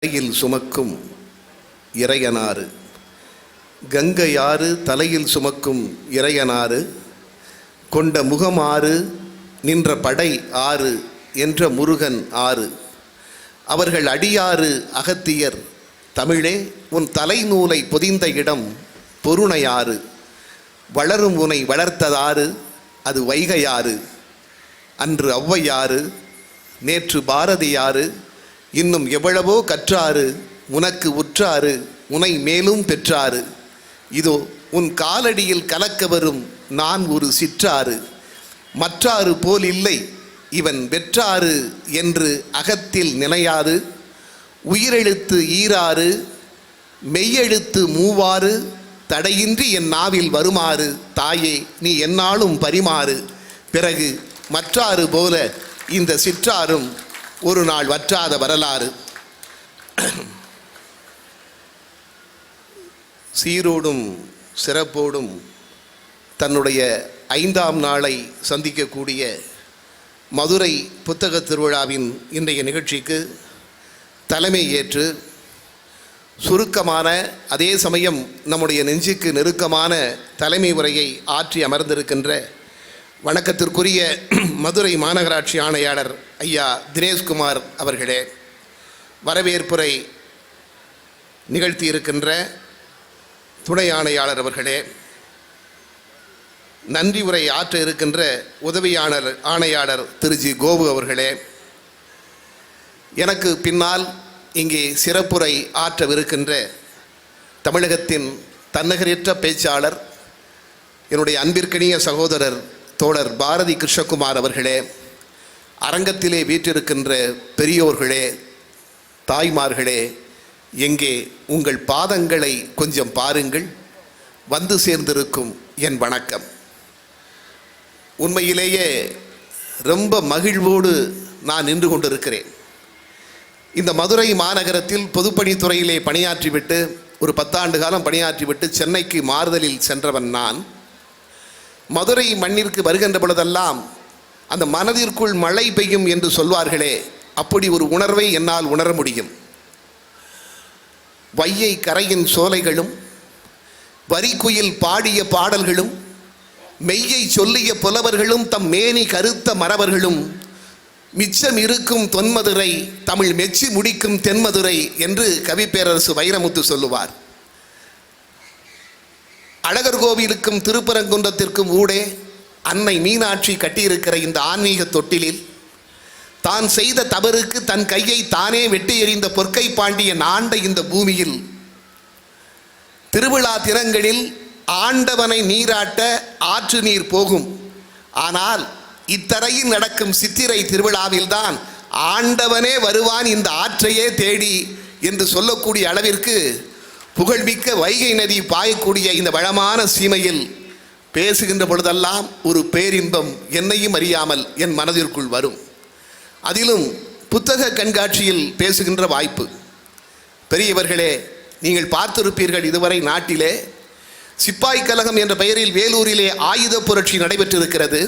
தலையில் சுமக்கும் இறையனாறு. கங்கையாறு தலையில் சுமக்கும் இறையனாறு, கொண்ட முகமாறு நின்ற படை ஆறு என்ற முருகன் ஆறு. அவர்கள் அடியாறு அகத்தியர் தமிழே உன் தலைநூலை பொதிந்த இடம் பொருணையாறு. வளரும் உனை வளர்த்ததாறு அது வைகையாறு. அன்று ஔவையாறு, நேற்று பாரதியாறு, இன்னும் எவ்வளவோ கற்றாறு உனக்கு உற்றாறு உனை மேலும் பெற்றாறு. இதோ உன் காலடியில் கலக்க வரும் நான் ஒரு சிற்றாறு. மற்றாறு போல் இல்லை இவன் வெற்றாறு என்று அகத்தில் நினையாது. உயிரெழுத்து ஈராறு மெய்யெழுத்து மூவாறு தடையின்றி என் நாவில் வருமாறு தாயே நீ எந்நாளும் பரிமாறு. பிறகு மற்றாறு போல இந்த சிற்றாரும் ஒரு நாள் வற்றாத வரலாறு. சீரோடும் சிறப்போடும் தன்னுடைய 5ஆம் நாளை சந்திக்கக்கூடிய மதுரை புத்தக திருவிழாவின் இன்றைய நிகழ்ச்சிக்கு தலைமை ஏற்று சுருக்கமான அதே சமயம் நம்முடைய நெஞ்சுக்கு நெருக்கமான தலைமை உரையை ஆற்றி அமர்ந்திருக்கின்ற வணக்கத்திற்குரிய மதுரை மாநகராட்சி ஆணையாளர் ஐயா தினேஷ்குமார் அவர்களே, வரவேற்புரை நிகழ்த்தியிருக்கின்ற துணை ஆணையாளர் அவர்களே, நன்றி உரை ஆற்ற இருக்கின்ற உதவி ஆணையாளர் திரு ஜி கோபு அவர்களே, எனக்கு பின்னால் இங்கே சிறப்புரை ஆற்றவிருக்கின்ற தமிழகத்தின் தன்னகரற்ற பேச்சாளர் என்னுடைய அன்பிற்கினிய சகோதரர் தோழர் பாரதி கிருஷ்ணகுமார் அவர்களே, அரங்கத்திலே வீற்றிருக்கின்ற பெரியோர்களே, தாய்மார்களே, எங்கே உங்கள் பாதங்களை கொஞ்சம் பாருங்கள். வந்து சேர்ந்திருக்கும் என் வணக்கம். உண்மையிலேயே ரொம்ப மகிழ்வோடு நான் நின்று கொண்டிருக்கிறேன். இந்த மதுரை மாநகரத்தில் பொதுப்பணித்துறையிலே பணியாற்றிவிட்டு ஒரு 10 ஆண்டு காலம் பணியாற்றிவிட்டு சென்னைக்கு மாறுதலில் சென்றவன் நான். மதுரை மண்ணிற்கு வருகின்ற பொழுதெல்லாம் அந்த மனதிற்குள் மழை பெய்யும் என்று சொல்வார்களே, அப்படி ஒரு உணர்வை என்னால் உணர முடியும். வையை கரையின் சோலைகளும் வரிக்குயில் பாடிய பாடல்களும் மெய்யை சொல்லிய புலவர்களும் தம் மேனி கருத்த மறவர்களும் மிச்சம் இருக்கும் தொன்மதுரை தமிழ் மெச்சி முடிக்கும் தென்மதுரை என்று கவிப்பேரரசு வைரமுத்து சொல்லுவார். அழகர் கோவிலுக்கும் திருப்பரங்குன்றத்திற்கும் ஊடே அன்னை மீனாட்சி கட்டியிருக்கிற இந்த ஆன்மீக தொட்டிலில் தான் செய்த தவறுக்கு தன் கையை தானே வெட்டி எறிந்த பொற்கை பாண்டியன் ஆண்ட இந்த பூமியில் திருவிழா தினங்களில் ஆண்டவனை நீராட்ட ஆற்று நீர் போகும். ஆனால் இத்தரையில் நடக்கும் சித்திரை திருவிழாவில்தான் ஆண்டவனே வருவான் இந்த ஆற்றையே தேடி என்று சொல்லக்கூடிய அளவிற்கு புகழ்மிக்க வைகை நதி பாயக்கூடிய இந்த வளமான சீமையில் பேசுகின்ற பொழுதெல்லாம் ஒரு பேரின்பம் என்னையும் அறியாமல் என் மனதிற்குள் வரும். அதிலும் புத்தக கண்காட்சியில் பேசுகின்ற வாய்ப்பு. பெரியவர்களே, நீங்கள் பார்த்திருப்பீர்கள், இதுவரை நாட்டிலே சிப்பாய் கழகம் என்ற பெயரில் வேலூரிலே ஆயுத புரட்சி நடைபெற்றிருக்கிறது.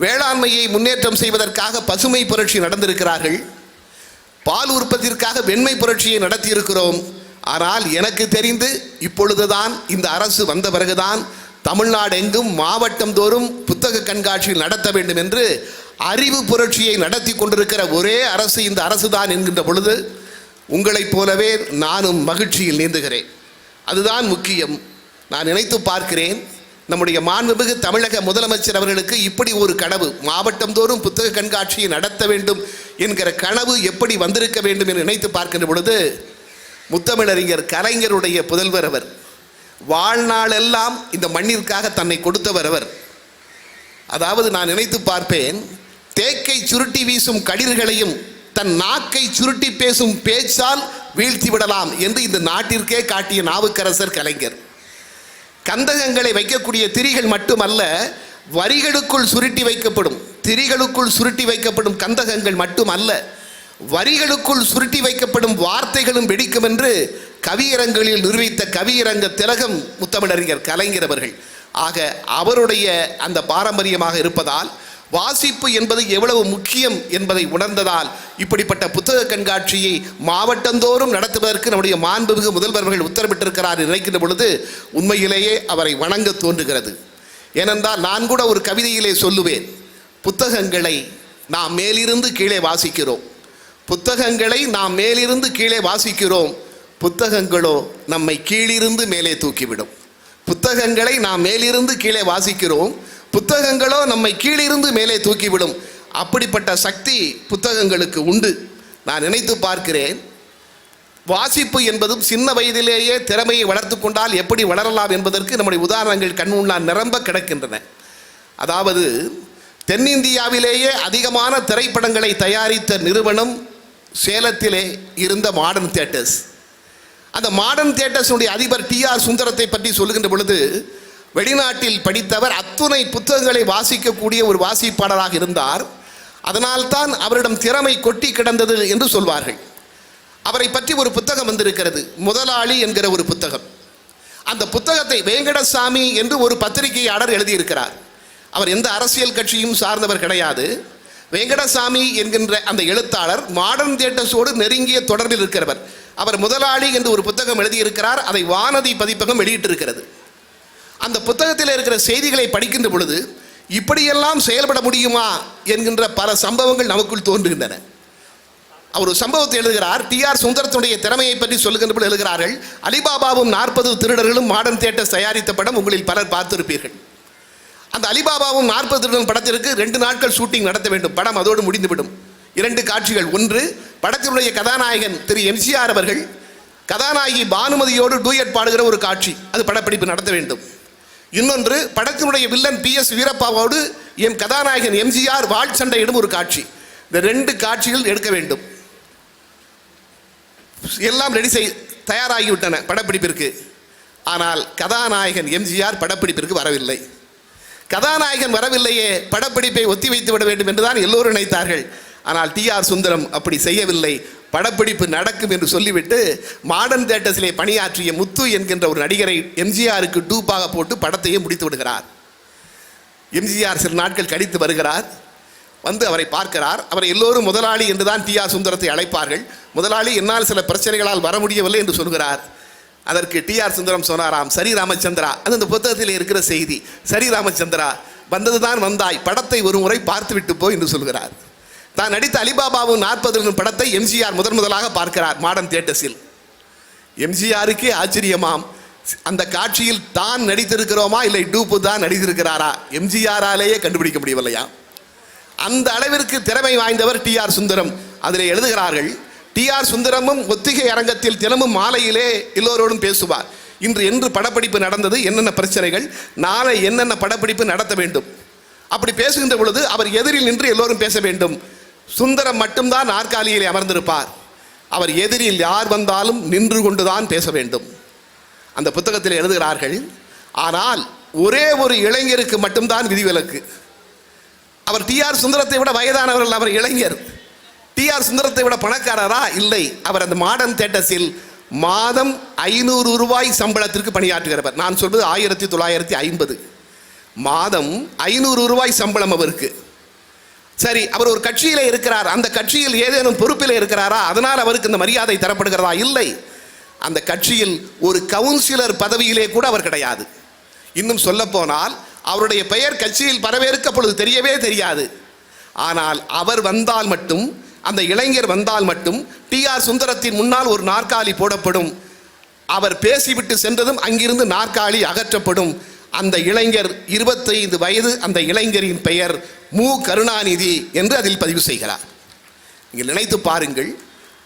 வேளாண்மையை முன்னேற்றம் செய்வதற்காக பசுமை புரட்சி நடந்திருக்கிறார்கள். பால் உற்பத்திற்காக வெண்மை புரட்சியை நடத்தியிருக்கிறோம். ஆனால் எனக்கு தெரிந்து இப்பொழுதுதான் இந்த அரசு வந்த பிறகுதான் தமிழ்நாடு எங்கும் மாவட்டம் தோறும் புத்தக கண்காட்சியில் நடத்த வேண்டும் என்று அறிவு புரட்சியை நடத்தி கொண்டிருக்கிற ஒரே அரசு இந்த அரசு தான் என்கின்ற பொழுது உங்களைப் போலவே நானும் மகிழ்ச்சியில் நீந்துகிறேன். அதுதான் முக்கியம். நான் நினைத்து பார்க்கிறேன், நம்முடைய மாண்புமிகு தமிழக முதலமைச்சர் அவர்களுக்கு இப்படி ஒரு கனவு, மாவட்டம் தோறும் புத்தக கண்காட்சியை நடத்த வேண்டும் என்கிற கனவு எப்படி வந்திருக்க வேண்டும் என்று நினைத்து பார்க்கின்ற பொழுது முத்தமிழறிஞர் கலைஞருடைய புதல்வர் அவர். வாழ்நாளெல்லாம் இந்த மண்ணிற்காக தன்னை கொடுத்தவர் அவர். அதாவது நான் நினைத்து பார்ப்பேன், தேக்கை சுருட்டி வீசும் கடிர்களையும் தன் நாக்கை சுருட்டி பேசும் பேச்சால் வீழ்த்தி விடலாம் என்று இந்த நாட்டிற்கே காட்டிய நாவுக்கரசர் கலைஞர். கந்தகங்களை வைக்கக்கூடிய திரிகள் மட்டுமல்ல, வரிகளுக்குள் சுருட்டி வைக்கப்படும் திரிகளுக்குள் சுருட்டி வைக்கப்படும் கந்தகங்கள் மட்டுமல்ல, வரிகளுக்குள் சுருட்டி வைக்கப்படும் வார்த்தைகளும் வெடிக்கும் என்று கவியரங்களில் நிரூபித்த கவியரங்க திலகம் முத்தமிழறிஞர் கலைஞர் அவர்கள். ஆக அவருடைய அந்த பாரம்பரியமாக இருப்பதால் வாசிப்பு என்பது எவ்வளவு முக்கியம் என்பதை உணர்ந்ததால் இப்படிப்பட்ட புத்தக கண்காட்சியை மாவட்டந்தோறும் நடத்துவதற்கு நம்முடைய மாண்புமிகு முதல்வர்கள் உத்தரவிட்டிருக்கிறார் நினைக்கின்ற பொழுது உண்மையிலேயே அவரை வணங்க தோன்றுகிறது. ஏனென்றால் நான் கூட ஒரு கவிதையிலே சொல்லுவேன், புத்தகங்களை நாம் மேலிருந்து கீழே வாசிக்கிறோம், புத்தகங்களை நாம் மேலிருந்து கீழே வாசிக்கிறோம், புத்தகங்களோ நம்மை கீழிருந்து மேலே தூக்கிவிடும். புத்தகங்களை நாம் மேலிருந்து கீழே வாசிக்கிறோம், புத்தகங்களோ நம்மை கீழிருந்து மேலே தூக்கிவிடும். அப்படிப்பட்ட சக்தி புத்தகங்களுக்கு உண்டு. நான் நினைத்து பார்க்கிறேன், வாசிப்பு என்பதும் சின்ன வயதிலேயே திறமையை வளர்த்து கொண்டால் எப்படி வளரலாம் என்பதற்கு நம்முடைய உதாரணங்கள் கண் முன்னால் நிரம்ப கிடக்கின்றன. அதாவது தென்னிந்தியாவிலேயே அதிகமான திரைப்படங்களை தயாரித்த நிறுவனம் சேலத்திலே இருந்த மாடர்ன் தியேட்டர்ஸ். அந்த மாடர்ன் தியேட்டர்ஸுடைய அதிபர் T.R. சுந்தரத்தை பற்றி சொல்லுகின்ற பொழுது, வெளிநாட்டில் படித்தவர், அத்துணை புத்தகங்களை வாசிக்கக்கூடிய ஒரு வாசிப்பாளராக இருந்தார். அதனால்தான் அவரிடம் திறமை கொட்டி கிடந்தது என்று சொல்வார்கள். அவரை பற்றி ஒரு புத்தகம் வந்திருக்கிறது, முதலாளி என்கிற ஒரு புத்தகம். அந்த புத்தகத்தை வேங்கடசாமி என்று ஒரு பத்திரிகையாளர் எழுதியிருக்கிறார். அவர் எந்த அரசியல் கட்சியும் சார்ந்தவர் கிடையாது. வேங்கடசாமி என்கின்ற அந்த எழுத்தாளர் மாடர்ன் தியேட்டர்ஸோடு நெருங்கிய தொடர்பில் இருக்கிறவர். அவர் முதலாளி என்று ஒரு புத்தகம் எழுதியிருக்கிறார். அதை வானதி பதிப்பகம் வெளியிட்டிருக்கிறது. அந்த புத்தகத்தில் இருக்கிற செய்திகளை படிக்கின்ற பொழுது இப்படியெல்லாம் செயல்பட முடியுமா என்கின்ற பல சம்பவங்கள் நமக்குள் தோன்றுகின்றன. அவர் ஒரு சம்பவத்தை எழுதுகிறார். T.R. சுந்தரத்துடைய திறமையை பற்றி சொல்லுகின்ற பொழுது எழுதுகிறார்கள், அலிபாபாவும் 40 திருடர்களும் மாடர்ன் தியேட்டர்ஸ் தயாரித்த படம் உங்களில் பலர் பார்த்திருப்பீர்கள். அந்த அலிபாபாவும் 40 திருடர்கள் படத்திற்கு 2 நாட்கள் ஷூட்டிங் நடத்த வேண்டும். படம் அதோடு முடிந்துவிடும். 2 காட்சிகள். ஒன்று, படத்தினுடைய கதாநாயகன் திரு MCR அவர்கள் கதாநாயகி பானுமதியோடு டூயட் பாடுகிற ஒரு காட்சி, அது படப்பிடிப்பு நடத்த வேண்டும். இன்னொன்று, படத்தினுடைய வில்லன் PS வீரப்பாவோடு என் கதாநாயகன் MGR வாள் சண்டையிடும் ஒரு காட்சி. இந்த 2 காட்சிகள் எடுக்க வேண்டும். எல்லாம் தயாராகிவிட்டன படப்பிடிப்பிற்கு. ஆனால் கதாநாயகன் MGR படப்பிடிப்பிற்கு வரவில்லை. கதாநாயகன் வரவில்லையே, படப்பிடிப்பை ஒத்தி வைத்து விட வேண்டும் என்றுதான் எல்லோரும் நினைத்தார்கள். ஆனால் T.R. சுந்தரம் அப்படி செய்யவில்லை. படப்பிடிப்பு நடக்கும் என்று சொல்லிவிட்டு மாடர்ன் தியேட்டர்ஸிலே பணியாற்றிய முத்து என்கின்ற ஒரு நடிகரை MGRக்கு டூப்பாக போட்டு படத்தையே முடித்து விடுகிறார். MGR சில நாட்கள் கழித்து வருகிறார். வந்து அவரை பார்க்கிறார். அவரை எல்லோரும் முதலாளி என்றுதான் T.R. சுந்தரத்தை அழைப்பார்கள். முதலாளி, என்னால் சில பிரச்சனைகளால் வர முடியவில்லை என்று சொல்கிறார். அதற்கு T.R. சுந்தரம் சொன்னாராம், சரி ராமச்சந்திரா, அது அந்த புத்தகத்தில் இருக்கிற செய்தி, சரி ராமச்சந்திரா, வந்ததுதான் வந்தாய், படத்தை ஒரு முறை பார்த்துவிட்டு போ என்று சொல்கிறார். தான் நடித்த அலிபாபாவும் 40 படத்தை MGR முதலாக பார்க்கிறார் மாடர்ன் தியேட்டர்ஸில். MGRக்கே ஆச்சரியமாம், அந்த காட்சியில் தான் நடித்திருக்கிறோமா இல்லை டூப்பு தான் நடித்திருக்கிறாரா MGRாலேயே கண்டுபிடிக்க முடியவில்லையா. அந்த அளவிற்கு திறமை வாய்ந்தவர் T.R. சுந்தரம். அதில் எழுதுகிறார்கள், T.R. சுந்தரமும் ஒத்திகை அரங்கத்தில் தினமும் மாலையிலே எல்லோரோடும் பேசுவார். இன்று என்று படப்பிடிப்பு நடந்தது, என்னென்ன பிரச்சனைகள், நாளை என்னென்ன படப்பிடிப்பு நடத்த வேண்டும். அப்படி பேசுகின்ற பொழுது அவர் எதிரில் நின்று எல்லோரும் பேச வேண்டும். சுந்தரம் மட்டும்தான் நாற்காலியிலே அமர்ந்திருப்பார். அவர் எதிரில் யார் வந்தாலும் நின்று கொண்டுதான் பேச வேண்டும். அந்த புத்தகத்தில் எழுதுகிறார்கள், ஆனால் ஒரே ஒரு இளைஞருக்கு மட்டும்தான் விதிவிலக்கு. அவர் T.R. சுந்தரத்தை விட வயதானவர்கள், அவர் இளைஞர். T.R. சுந்தரத்தை விட பணக்காரரா? இல்லை. அவர் அந்த மாடர்ன் தியேட்டர்ஸில் மாதம் 500 ரூபாய் சம்பளத்திற்கு பணியாற்றுகிறவர். நான் சொல்வது 1950. மாதம் 500 ரூபாய் சம்பளம் அவருக்கு. சரி, அவர் ஒரு கட்சியிலே இருக்கிறார். அந்த கட்சியில் ஏதேனும் பொறுப்பில் இருக்கிறாரா? அதனால் அவருக்கு இந்த மரியாதை தரப்படுகிறதா? இல்லை. அந்த கட்சியில் ஒரு கவுன்சிலர் பதவியிலே கூட அவர் கிடையாது. இன்னும் சொல்ல போனால் அவருடைய பெயர் கட்சியில் பரவேற்க பொழுது தெரியவே தெரியாது. ஆனால் அவர் வந்தால் மட்டும், அந்த இளைஞர் வந்தால் மட்டும் T.R. சுந்தரத்தின் முன்னால் ஒரு நாற்காலி போடப்படும். அவர் பேசிவிட்டு சென்றதும் அங்கிருந்து நாற்காலி அகற்றப்படும். அந்த இளைஞர் 25 வயது. அந்த இளைஞரின் பெயர் மு. கருணாநிதி என்று அதில் பதிவு செய்கிறார். நீங்கள் நினைத்து பாருங்கள்,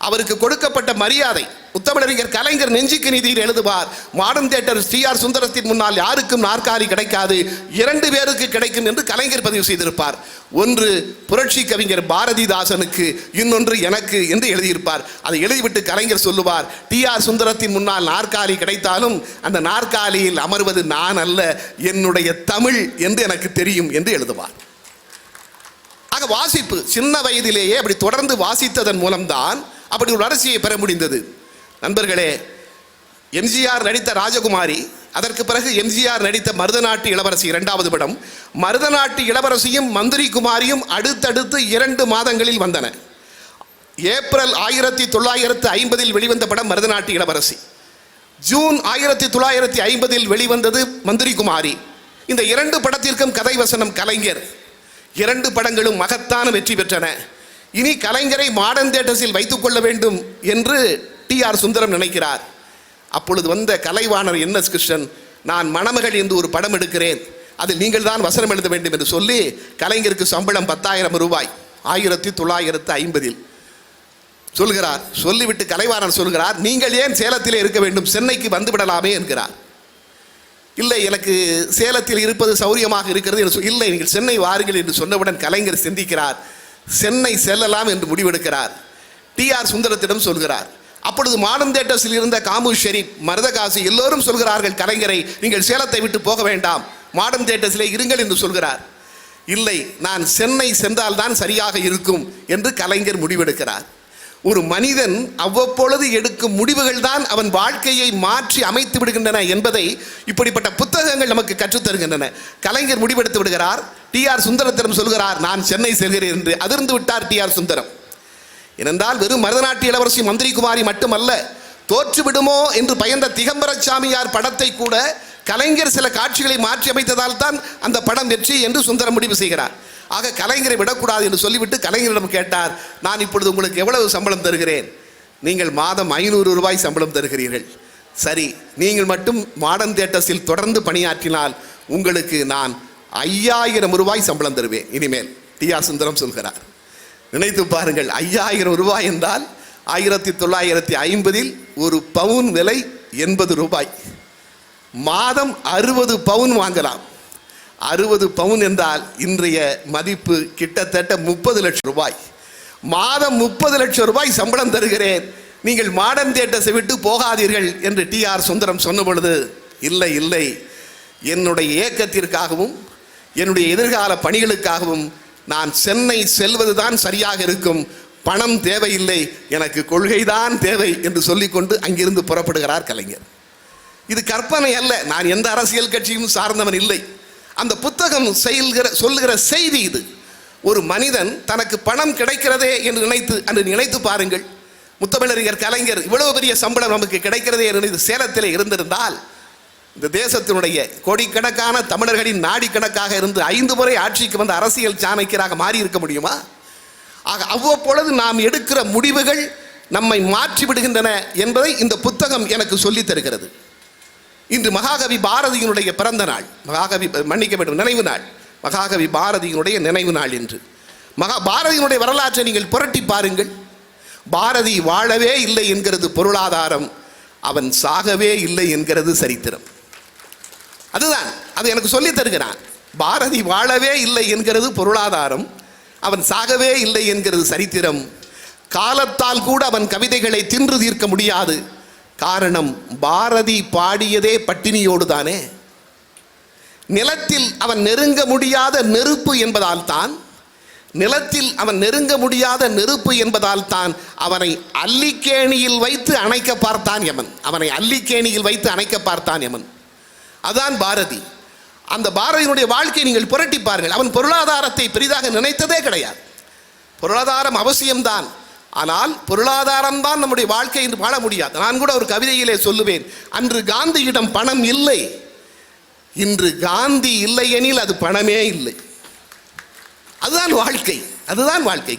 அவருக்கு கொடுக்கப்பட்ட மரியாதை. முத்தமிழறிஞர் கலைஞர் நெஞ்சுக்கு நீதியில் எழுதுவார், மாடர்ன் தியேட்டர் T.R. சுந்தரத்தின் முன்னால் யாருக்கும் நாற்காலி கிடைக்காது, 2 பேருக்கு கிடைக்கும் என்று கலைஞர் பதிவு செய்திருப்பார். ஒன்று புரட்சி கவிஞர் பாரதிதாசனுக்கு, இன்னொன்று எனக்கு என்று எழுதியிருப்பார். அதை எழுதிவிட்டு கலைஞர் சொல்லுவார், T.R. சுந்தரத்தின் முன்னால் நாற்காலி கிடைத்தாலும் அந்த நாற்காலியில் அமர்வது நான் அல்ல, என்னுடைய தமிழ் என்று எனக்கு தெரியும் என்று எழுதுவார். ஆக வாசிப்பு சின்ன வயதிலேயே அப்படி தொடர்ந்து வாசித்ததன் மூலம்தான் அப்படி ஒரு வளர்ச்சியை பெற முடிந்தது. நண்பர்களே, MGR நடித்த ராஜகுமாரி அதற்கு பிறகு எம்ஜிஆர் நடித்த மருதநாட்டு இளவரசி 2வது படம். மருதநாட்டு இளவரசியும் மந்திரி குமாரியும் அடுத்தடுத்து 2 மாதங்களில் வந்தன. ஏப்ரல் 1950 வெளிவந்த படம் மருதநாட்டு இளவரசி. ஜூன் 1950 வெளிவந்தது மந்திரி குமாரி. இந்த 2 படத்திற்கும் கதை வசனம் கலைஞர். 2 படங்களும் மகத்தான வெற்றி பெற்றன. இனி கலைஞரை மாடர்ன் தியேட்டர்ஸில் வைத்துக் கொள்ள வேண்டும் என்று டி.ஆர். சுந்தரம் நினைக்கிறார். அப்பொழுது வந்த கலைவாணர் என்.எஸ். கிருஷ்ணன், நான் மணமகள் என்று ஒரு படம் எடுக்கிறேன், அதில் நீங்கள் தான் வசனம் எழுத வேண்டும் என்று சொல்லி கலைஞருக்கு சம்பளம் 10,000 ரூபாய் 1950 சொல்கிறார். சொல்லிவிட்டு கலைவாணர் சொல்கிறார், நீங்கள் ஏன் சேலத்திலே இருக்க வேண்டும், சென்னைக்கு வந்து விடலாமே என்கிறார். இல்லை, எனக்கு சேலத்தில் இருப்பது சௌரியமாக இருக்கிறது என்று இல்லை, நீங்கள் சென்னை வாருங்கள் என்று சொன்னவுடன் கலைஞர் சிந்திக்கிறார். சென்னை செல்லலாம் என்று முடிவெடுக்கிறார். டி.ஆர். சுந்தரத்திடம் சொல்கிறார். அப்பொழுது மாடர்ன் தியேட்டர்ஸில் இருந்த காமு ஷெரீப், மருதகாசி எல்லோரும் சொல்கிறார்கள், கலைஞரை நீங்கள் சேலத்தை விட்டு போக வேண்டாம், மாடர்ன் தியேட்டர்ஸிலே இருங்கள் என்று சொல்கிறார். இல்லை, நான் சென்னை சென்றால்தான் சரியாக இருக்கும் என்று கலைஞர் முடிவெடுக்கிறார். ஒரு மனிதன் அவ்வப்பொழுது எடுக்கும் முடிவுகள் தான் அவன் வாழ்க்கையை மாற்றி அமைத்து விடுகின்றன என்பதை இப்படிப்பட்ட புத்தகங்கள் நமக்கு கற்றுத்தருகின்றன. கலைஞர் முடிவெடுத்து விடுகிறார். டி.ஆர். சுந்தரத்திடம் சொல்கிறார், நான் சென்னை செல்கிறேன் என்று. அதிர்ந்து விட்டார் டி.ஆர். சுந்தரம். ஏனென்றால் வெறும் மருதநாட்டு இளவரசி மந்திரி குமாரி மட்டுமல்ல, தோற்று விடுமோ என்று பயந்த திகம்பர சாமியார் படத்தை கூட கலைஞர் சில காட்சிகளை மாற்றி அமைத்ததால் தான் அந்த படம் வெற்றி என்று சுந்தரம் முடிவு செய்கிறார். ஆக கலைஞரை விடக்கூடாது என்று சொல்லிவிட்டு கலைஞரிடம் கேட்டார், நான் இப்பொழுது உங்களுக்கு எவ்வளவு சம்பளம் தருகிறேன்? நீங்கள் மாதம் 500 ரூபாய் சம்பளம் தருகிறீர்கள். சரி, நீங்கள் மட்டும் மாடர்ன் தியேட்டர்ஸில் தொடர்ந்து பணியாற்றினால் உங்களுக்கு நான் 5,000 ரூபாய் சம்பளம் தருவேன் இனிமேல். டி.ஆர். சுந்தரம் சொல்கிறார். நினைத்து பாருங்கள், 5,000 ரூபாய் என்றால் 1950 ஒரு பவுன் விலை 80 ரூபாய். மாதம் 60 பவுன் வாங்கலாம். 60 பவுன் என்றால் இன்றைய மதிப்பு கிட்டத்தட்ட 30 லட்சம் ரூபாய். மாதம் 30 லட்சம் ரூபாய் சம்பளம் தருகிறேன், நீங்கள் மாடர்ன் தியேட்டர்ஸை விட்டு போகாதீர்கள் என்று டி.ஆர். சுந்தரம் சொன்ன பொழுது, இல்லை இல்லை, என்னுடைய இயக்கத்திற்காகவும் என்னுடைய எதிர்கால பணிகளுக்காகவும் நான் சென்னை செல்வதுதான் சரியாக இருக்கும், பணம் தேவையில்லை, எனக்கு கொள்கைதான் தேவை என்று சொல்லிக்கொண்டு அங்கிருந்து புறப்படுகிறார் கலைஞர். இது கற்பனை அல்ல, நான் எந்த அரசியல் கட்சியும் சார்ந்தவன் இல்லை. அந்த புத்தகம் சொல்லுகிற செய்தி இது. ஒரு மனிதன் தனக்கு பணம் கிடைக்கிறதே என்று நினைத்து பாருங்கள். முத்தமிழறிஞர் கலைஞர் இவ்வளவு பெரிய சம்பளம் நமக்கு கிடைக்கிறதே என்று நினைத்து சேலத்திலே இருந்திருந்தால் இந்த தேசத்தினுடைய கோடிக்கணக்கான தமிழர்களின் நாடிக்கணக்காக இருந்து 5 முறை ஆட்சிக்கு வந்த அரசியல் சாணக்கியராக மாறி இருக்க முடியுமா? ஆக அவ்வப்பொழுது நாம் எடுக்கிற முடிவுகள் நம்மை மாற்றி விடுகின்றன என்பதை இந்த புத்தகம் எனக்கு சொல்லித் தருகிறது. இன்று மகாகவி பாரதியினுடைய பிறந்த நாள், நினைவு நாள். மகாகவி பாரதியினுடைய நினைவு நாள் இன்று. பாரதியினுடைய வரலாற்றை நீங்கள் புரட்டி பாருங்கள். பாரதி வாழவே இல்லை என்கிறது பொருளாதாரம், அவன் சாகவே இல்லை என்கிறது சரித்திரம். அதுதான் அது எனக்கு சொல்லி தருகிறான். பாரதி வாழவே இல்லை என்கிறது பொருளாதாரம், அவன் சாகவே இல்லை என்கிறது சரித்திரம். காலத்தால் கூட அவன் கவிதைகளை தின்று தீர்க்க முடியாது. காரணம், பாரதி பாடியதே பட்டினியோடு தானே. நிலத்தில் அவன் நெருங்க முடியாத நெருப்பு என்பதால் தான் அவனை அல்லிக்கேணியில் வைத்து அணைக்க பார்த்தான் யமன். அதான் பாரதி. அந்த பாரதியினுடைய வாழ்க்கையை நீங்கள் புரட்டி பாருங்கள். அவன் பொருளாதாரத்தை பெரிதாக நினைத்ததே கிடையாது. பொருளாதாரம் அவசியம்தான், ஆனால் பொருளாதாரம் தான் நம்முடைய வாழ்க்கை என்று வாழ முடியாது. நான் கூட ஒரு கவிதையிலே சொல்லுவேன், அன்று காந்தியிடம் பணம் இல்லை, இன்று காந்தி இல்லை எனில் அது பணமே இல்லை. அதுதான் வாழ்க்கை.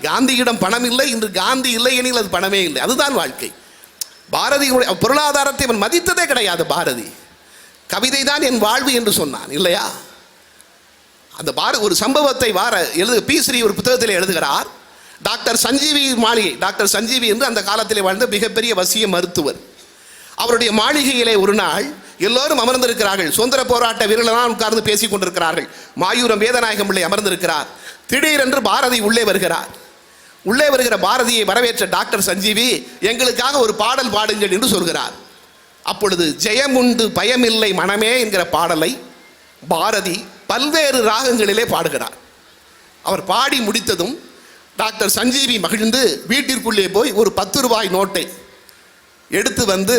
காந்தியிடம் பணம் இல்லை, இன்று காந்தி இல்லை எனில் அது பணமே இல்லை. அதுதான் வாழ்க்கை. பாரதியுடைய பொருளாதாரத்தை அவன் மதித்ததே கிடையாது. பாரதி கவிதை தான் என் வாழ்வு என்று சொன்னான், இல்லையா? அந்த ஒரு சம்பவத்தை பி.ஸ்ரீ ஒரு புத்தகத்தில் எழுதுகிறார். டாக்டர் சஞ்சீவி மாளிகை, டாக்டர் சஞ்சீவி என்று அந்த காலத்தில் வாழ்ந்த மிகப்பெரிய வசிய மருத்துவர். அவருடைய மாளிகையிலே ஒரு நாள் எல்லோரும் அமர்ந்திருக்கிறார்கள். சுதந்திர போராட்ட வீரர்களால் உட்கார்ந்து பேசிக் கொண்டிருக்கிறார்கள். மாயூரம் வேதநாயகம் பிள்ளை அமர்ந்திருக்கிறார். திடீரென்று பாரதி உள்ளே வருகிற பாரதியை வரவேற்ற டாக்டர் சஞ்சீவி, எங்களுக்காக ஒரு பாடல் பாடுங்கள் என்று சொல்கிறார். அப்பொழுது ஜெயமுண்டு பயமில்லை மனமே என்கிற பாடலை பாரதி பல்வேறு ராகங்களிலே பாடுகிறார். அவர் பாடி முடித்ததும் டாக்டர் சஞ்சீவி மகிழ்ந்து வீட்டிற்குள்ளே போய் ஒரு 10 ரூபாய் நோட்டை எடுத்து வந்து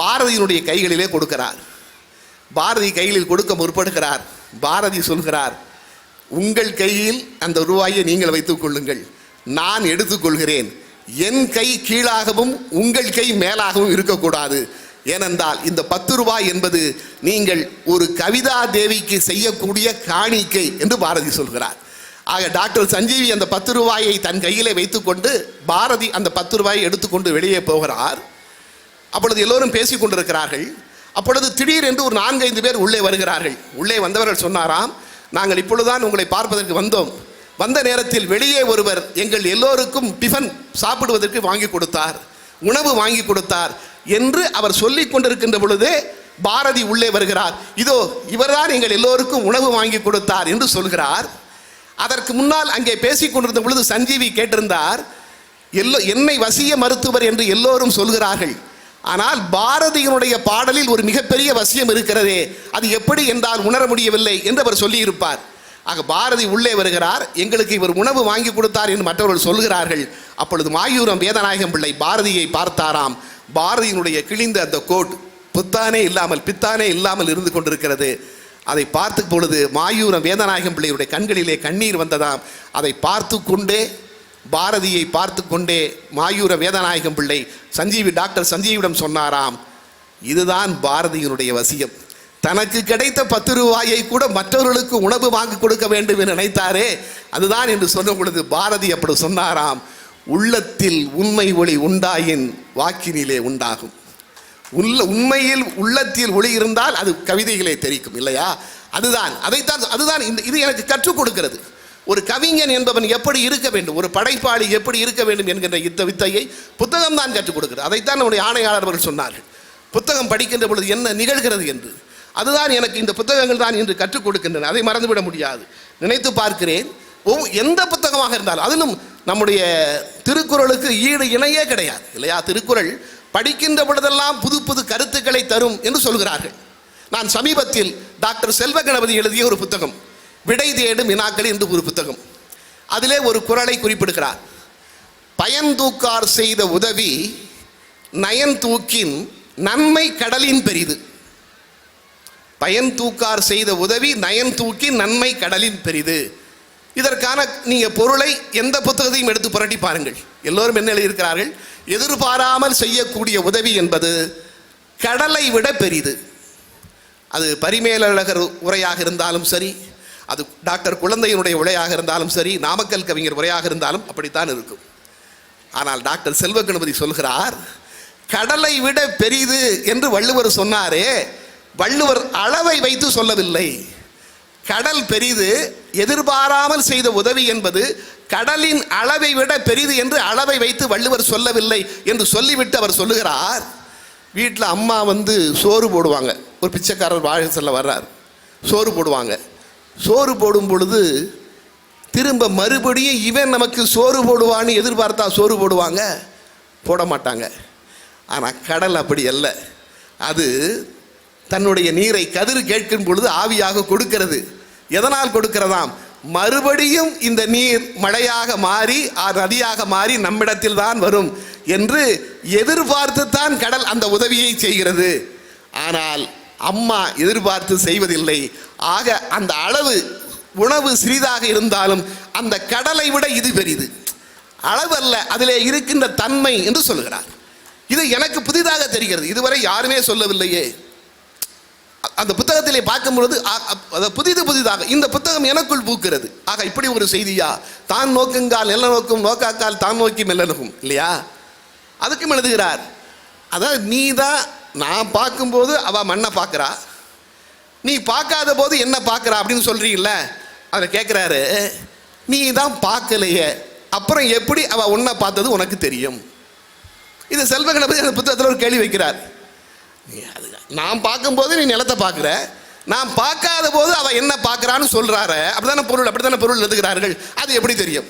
பாரதியினுடைய கைகளிலே கொடுக்கிறார். பாரதி கையில் கொடுக்க முற்படுகிறார். பாரதி சொல்கிறார், உங்கள் கையில் அந்த ரூபாயை நீங்கள் வைத்துக் கொள்ளுங்கள், நான் எடுத்துக்கொள்கிறேன். என் கை கீழாகவும் உங்கள் கை மேலாகவும் இருக்கக்கூடாது. ஏனென்றால் இந்த 10 ரூபாய் என்பது நீங்கள் ஒரு கவிதா தேவிக்கு செய்யக்கூடிய காணிக்கை என்று பாரதி சொல்கிறார். ஆக டாக்டர் சஞ்சீவி அந்த 10 ரூபாயை தன் கையிலே வைத்துக்கொண்டு பாரதி அந்த 10 ரூபாயை எடுத்துக்கொண்டு வெளியே போகிறார். அப்பொழுது எல்லோரும் பேசிக் கொண்டிருக்கிறார்கள். அப்பொழுது திடீரென்று ஒரு 4-5 பேர் உள்ளே வருகிறார்கள். உள்ளே வந்தவர்கள் சொன்னாராம், நாங்கள் இப்பொழுதுதான் உங்களை பார்ப்பதற்கு வந்தோம். வந்த நேரத்தில் வெளியே ஒருவர் எங்கள் எல்லோருக்கும் டிஃபன் சாப்பிடுவதற்கு வாங்கி கொடுத்தார், உணவு வாங்கி கொடுத்தார் என்று அவர் சொல்லிக் கொண்டிருக்கின்ற பொழுதே பாரதி உள்ளே வருகிறார். இதோ இவர்தான் எங்கள் எல்லோருக்கும் உணவு வாங்கி கொடுத்தார் என்று சொல்கிறார். அதற்கு முன்னால் அங்கே பேசிக் கொண்டிருந்த பொழுது சஞ்சீவி கேட்டிருந்தார், என்னை வசிய மருத்துவர் என்று எல்லோரும் சொல்கிறார்கள், ஆனால் பாரதியினுடைய பாடலில் ஒரு மிகப்பெரிய வசியம் இருக்கிறதே, அது எப்படி என்றால் உணர முடியவில்லை என்று அவர் சொல்லியிருப்பார். ஆக பாரதி உள்ளே வருகிறார், எங்களுக்கு இவர் உணவு வாங்கி கொடுத்தார் என்று மற்றவர்கள் சொல்கிறார்கள். அப்பொழுது மாயூரம் வேதநாயகம் பிள்ளை பாரதியை பார்த்தாராம். பாரதியினுடைய கிழிந்த அந்த கோட் பித்தானே இல்லாமல் இருந்து கொண்டிருக்கிறது. அதை பார்த்து பொழுது மாயூரம் வேதநாயகம் பிள்ளையுடைய கண்களிலே கண்ணீர் வந்ததாம். அதை பார்த்து கொண்டே, பாரதியை பார்த்து கொண்டே மாயூர வேதநாயகம் பிள்ளை டாக்டர் சஞ்சீவிடம் சொன்னாராம், இதுதான் பாரதியினுடைய வசியம். தனக்கு கிடைத்த 10 ரூபாயை கூட மற்றவர்களுக்கு உணவு வாங்கி கொடுக்க வேண்டும் என்று நினைத்தாரே, அதுதான் என்று சொன்ன பொழுது பாரதி அப்படி சொன்னாராம், உள்ளத்தில் உண்மை ஒளி உண்டாயின் வாக்கினிலே உண்டாகும். உண்மையில் உள்ளத்தில் ஒளி இருந்தால் அது கவிதைகளே தெரிக்கும் இல்லையா? அதுதான் இது எனக்கு கற்றுக் கொடுக்கிறது. ஒரு கவிஞன் என்பவன் எப்படி இருக்க வேண்டும், ஒரு படைப்பாளி எப்படி இருக்க வேண்டும் என்கின்ற இந்த வித்தையை புத்தகம் தான் கற்றுக் கொடுக்கிறது. அதைத்தான் நம்முடைய ஆணையாளர்கள் சொன்னார்கள், புத்தகம் படிக்கின்ற பொழுது என்ன நிகழ்கிறது என்று. அதுதான் எனக்கு இந்த புத்தகங்கள் தான் இன்று கற்றுக் கொடுக்கின்றன, அதை மறந்துவிட முடியாது. நினைத்து பார்க்கிறேன், எந்த புத்தகமாக இருந்தாலும், அதிலும் நம்முடைய திருக்குறளுக்கு ஈடு இணையே கிடையாது இல்லையா? திருக்குறள் படிக்கின்ற பொழுதெல்லாம் புது புது கருத்துக்களை தரும் என்று சொல்கிறார்கள். நான் சமீபத்தில் டாக்டர் செல்வ கணபதி எழுதிய ஒரு புத்தகம், விடை தேடும் வினாக்கள் என்று ஒரு புத்தகம், அதிலே ஒரு குறளை குறிப்பிடுகிறார். பயன்தூக்கார் செய்த உதவி நயன் தூக்கின் நன்மை கடலின் பெரிது. பயன்தூக்கார் செய்த உதவி நயன் தூக்கின் நன்மை கடலின் பெரிது. இதற்கான நீங்கள் பொருளை எந்த புத்தகத்தையும் எடுத்து புரட்டி பாருங்கள். எல்லோரும் என்ன எழுதியிருக்கிறார்கள்? எதிர்பாராமல் செய்யக்கூடிய உதவி என்பது கடலை விட பெரிது. அது பரிமேலழகர் உரையாக இருந்தாலும் சரி, அது டாக்டர் குழந்தையினுடைய உரையாக இருந்தாலும் சரி, நாமக்கல் கவிஞர் உரையாக இருந்தாலும் அப்படித்தான் இருக்கும். ஆனால் டாக்டர் செல்வ கணபதி சொல்கிறார், கடலை விட பெரிது என்று வள்ளுவர் சொன்னாரே, வள்ளுவர் அளவை வைத்து சொல்லவில்லை. கடல் பெரிது, எதிர்பாராமல் செய்த உதவி என்பது கடலின் அளவை விட பெரிது என்று அளவை வைத்து வள்ளுவர் சொல்லவில்லை என்று சொல்லிவிட்டு அவர் சொல்லுகிறார், வீட்டில் அம்மா சோறு போடுவாங்க, ஒரு பிச்சைக்காரர் வாழை சொல்ல வர்றார், சோறு போடுவாங்க. சோறு போடும் பொழுது திரும்ப மறுபடியும் இவன் நமக்கு சோறு போடுவான்னு எதிர்பார்த்தா சோறு போடுவாங்க? போட மாட்டாங்க. ஆனால் கடல் அப்படி அல்ல. அது தன்னுடைய நீரை கதிர் கேட்கும் பொழுது ஆவியாக கொடுக்கிறது. எதனால் கொடுக்கிறதாம்? மறுபடியும் இந்த நீர் மழையாக மாறி நதியாக மாறி நம்மிடத்தில் தான் வரும் என்று எதிர்பார்த்து தான் கடல் அந்த உதவியை செய்கிறது. ஆனால் அம்மா எதிர்பார்த்து செய்வதில்லை. ஆக அந்த அளவு உணவு சிறிதாக இருந்தாலும் அந்த கடலை விட இது பெரிது. அளவு அல்ல, அதிலே இருக்கின்ற தன்மை என்று சொல்கிறார். இது எனக்கு புதிதாக தெரிகிறது, இதுவரை யாருமே சொல்லவில்லையே. அந்த புத்தகத்திலே பார்க்கும்பொழுது புதிதாக இந்த புத்தகம் எனக்குள் பூக்கிறது. ஆக இப்படி ஒரு செய்தியா? தான் நோக்குங்கால் எல்ல நோக்கும், நோக்காக்கால் தான் நோக்கி மெல்ல நோக்கும் இல்லையா? அதுக்கும் எழுதுகிறார், அதாவது நீ தான், நான் பார்க்கும்போது அவள் மண்ணை பார்க்குறா, நீ பார்க்காத போது என்ன பார்க்குறா அப்படின்னு சொல்கிறீங்கள. அதை கேட்குறாரு, நீ தான் பார்க்கலையே, அப்புறம் எப்படி அவள் ஒன்றை பார்த்தது உனக்கு தெரியும்? இது செல்வ கணபதி அந்த புத்தகத்தில் ஒரு கேள்வி வைக்கிறார். நான் பார்க்கும்போது நீ நிலத்தை பார்க்குற, நான் பார்க்காத போது அவள் என்ன பார்க்குறான்னு சொல்கிறாரு, அப்படித்தானே பொருள் எழுதுகிறார்கள். அது எப்படி தெரியும்?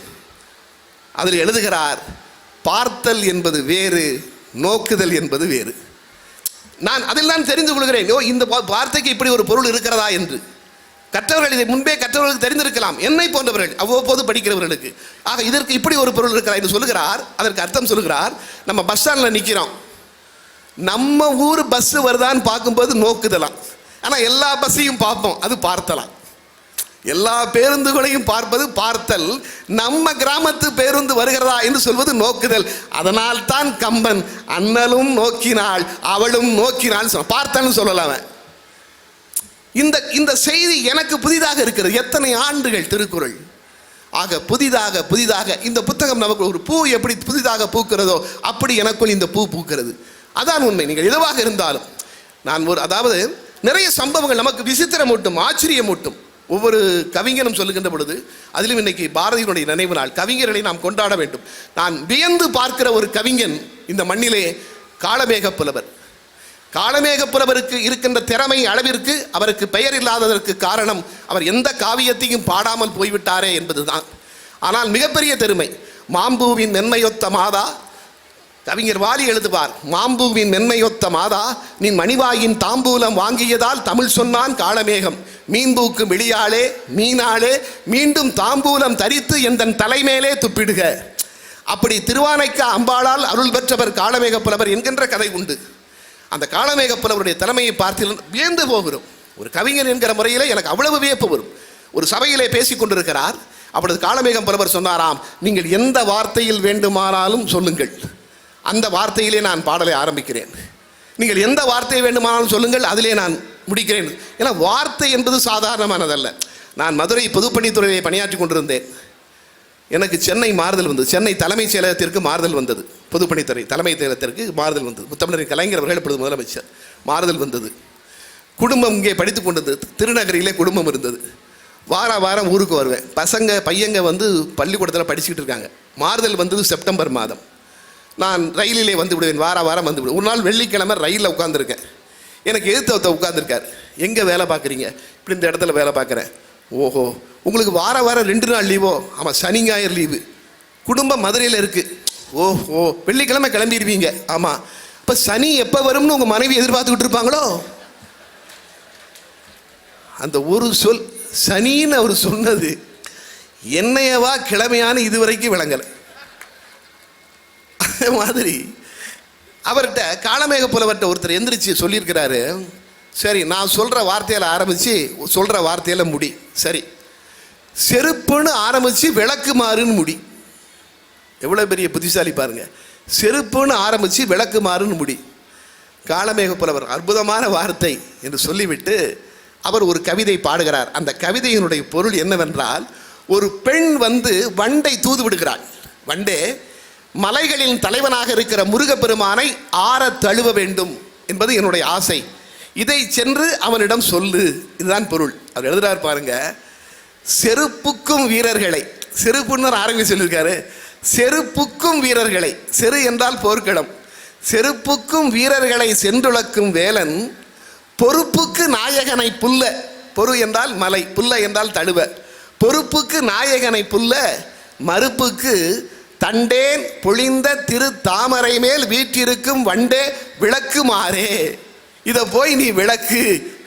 அதில் எழுதுகிறார், பார்த்தல் என்பது வேறு, நோக்குதல் என்பது வேறு. நான் அதில் தான் தெரிந்து கொள்கிறேன், இந்த வார்த்தைக்கு இப்படி ஒரு பொருள் இருக்கிறதா என்று. கற்றவர்கள் இதை முன்பே கற்றவர்களுக்கு தெரிந்திருக்கலாம், என்னை போன்றவர்கள் அவ்வப்போது படிக்கிறவர்களுக்கு. ஆக இதற்கு இப்படி ஒரு பொருள் இருக்கிறா என்று சொல்லுகிறார். அதற்கு அர்த்தம் சொல்லுகிறார், நம்ம பஸ் ஸ்டாண்டில் நிற்கிறோம், நம்ம ஊர் பஸ் வருதான்னு பார்க்கும்போது நோக்குதலாம், ஆனால் எல்லா பஸ்ஸையும் பார்ப்போம், அது பார்த்தலாம். எல்லா பேருந்துகளையும் பார்ப்பது பார்த்தல். நம்ம கிராமத்து பேருந்து வருகிறதா என்று சொல்வது நோக்குதல். அதனால் தான் கம்பன் அண்ணலும் நோக்கினாள் அவளும் நோக்கினாள் பார்த்தன்னு சொல்லலாம். இந்த செய்தி எனக்கு புதிதாக இருக்கிறது. எத்தனை ஆண்டுகள் திருக்குறள். ஆக புதிதாக இந்த புத்தகம் நமக்கு ஒரு பூ எப்படி புதிதாக பூக்கிறதோ அப்படி எனக்குள் இந்த பூ பூக்கிறது. அதான் உண்மை. நீங்கள் எதுவாக இருந்தாலும் நான் அதாவது நிறைய சம்பவங்கள் நமக்கு விசித்திரமூட்டும், ஆச்சரியமூட்டும். ஒவ்வொரு கவிஞனும் சொல்லுகின்ற பொழுது, அதிலும் இன்னைக்கு பாரதியினுடைய நினைவு நாள், கவிஞர்களை நாம் கொண்டாட வேண்டும். நான் வியந்து பார்க்கிற ஒரு கவிஞன் இந்த மண்ணிலே காளமேக புலவர். காளமேக புலவருக்கு இருக்கின்ற திறமை அளவிற்கு அவருக்கு பெயர் இல்லாததற்கு காரணம் அவர் எந்த காவியத்தையும் பாடாமல் போய்விட்டாரே என்பதுதான். ஆனால் மிகப்பெரிய பெருமை, மாம்பூவின் மென்மையொத்த மாதா, கவிஞர் வாலி எழுதுவார், மாம்பூவின் மென்மையொத்த மாதா நீ மணிவாயின் தாம்பூலம் வாங்கியதால் தமிழ் சொன்னான் காளமேகம், மீன்பூக்கும் விழியாளே மீனாளே மீண்டும் தாம்பூலம் தரித்து எந்தன் தலைமேலே துப்பிடுக. அப்படி திருவானைக்கா அம்பாளால் அருள் பெற்றவர் காளமேக புலவர் என்கின்ற கதை உண்டு. அந்த காளமேக புலவருடைய தலைமையை பார்த்து வியந்து போகிறோம். ஒரு கவிஞர் என்கிற முறையில் எனக்கு அவ்வளவு வியப்பு வரும். ஒரு சபையிலே பேசி கொண்டிருக்கிறார். அப்பொழுது காளமேகம் புலவர் சொன்னாராம், நீங்கள் எந்த வார்த்தையில் வேண்டுமானாலும் சொல்லுங்கள், அந்த வார்த்தையிலே நான் பாடலை ஆரம்பிக்கிறேன். நீங்கள் எந்த வார்த்தையை வேண்டுமானாலும் சொல்லுங்கள், அதிலே நான் முடிக்கிறேன். ஏன்னா வார்த்தை என்பது சாதாரணமானதல்ல. நான் மதுரை பொதுப்பணித்துறையை பணியாற்றி கொண்டிருந்தேன். எனக்கு சென்னை மாறுதல் வந்தது. சென்னை தலைமைச் செயலகத்திற்கு மாறுதல் வந்தது. பொதுப்பணித்துறை தலைமை செயலகத்திற்கு மாறுதல் வந்தது. முத்தமிழர் கலைஞர் அவர்கள் இப்பொழுது முதலமைச்சர். மாறுதல் வந்தது. குடும்பம் இங்கே படித்து கொண்டது. திருநகரிலே குடும்பம் இருந்தது. வாரம் ஊருக்கு வருவேன். பையங்க பள்ளிக்கூடத்தில் படிச்சுக்கிட்டு இருக்காங்க. மாறுதல் வந்தது செப்டம்பர் மாதம். நான் ரயிலிலே வந்து விடுவேன். வாரம் வந்து விடுவேன். ஒரு நாள் வெள்ளிக்கிழமை ரயிலில் உட்காந்துருக்கேன். எனக்கு எதிர்த்த உட்காந்துருக்கார். எங்கே வேலை பார்க்குறீங்க? இப்படி இந்த இடத்துல வேலை பார்க்குறேன். ஓஹோ, உங்களுக்கு வாரம் 2 நாள் லீவோ? ஆமாம், சனி ஞாயிறு லீவு. குடும்பம் மதுரையில் இருக்குது. ஓஹோ, வெள்ளிக்கிழமை கிளம்பிடுவீங்க. ஆமாம். இப்போ சனி எப்போ வரும்னு உங்கள் மனைவி எதிர்பார்த்துக்கிட்டு இருப்பாங்களோ? அந்த ஒரு சொல் சனின்னு அவர் சொன்னது என்னையவா கிழமையான்னு இதுவரைக்கும் விளங்கலை. அதே மாதிரி அவர்கிட்ட காளமேக புலவர்கிட்ட ஒருத்தர் எந்திரிச்சு சொல்லியிருக்கிறாரு, சரி நான் சொல்கிற வார்த்தையில் ஆரம்பித்து சொல்கிற வார்த்தையில் முடி. சரி, செருப்புன்னு ஆரம்பித்து விளக்குமாறுன்னு முடி. எவ்வளோ பெரிய புத்திசாலி பாருங்கள். செருப்புன்னு ஆரம்பித்து விளக்குமாறுன்னு முடி. காளமேக புலவர் அற்புதமான வார்த்தை என்று சொல்லிவிட்டு அவர் ஒரு கவிதை பாடுகிறார். அந்த கவிதையினுடைய பொருள் என்னவென்றால், ஒரு பெண் வண்டை தூது விடுகிறாள். வண்டே, மலைகளின் தலைவனாக இருக்கிற முருகப்பெருமானை ஆற தழுவ வேண்டும் என்பது என்னுடைய ஆசை. இதை சென்று அவனிடம் சொல்லு. இதுதான் பொருள். அவர் எழுதுறார் பாருங்க, செருப்புக்கும் வீரர்களை, செருப்புன்னு ஆரம்பி சொல்லியிருக்காரு, செருப்புக்கும் வீரர்களை, செரு என்றால் போர்க்களம், செருப்புக்கும் வீரர்களை சென்றுளக்கும் வேலன் பொறுப்புக்கு நாயகனை புல்ல, பொறு என்றால் மலை, புல்ல என்றால் தழுவ, பொறுப்புக்கு நாயகனை புல்ல மறுப்புக்கு தண்டேன் பொழிந்த திரு தாமரை மேல் வீற்றிருக்கும் வண்டே விளக்குமாறே. இதை போய் நீ விளக்கு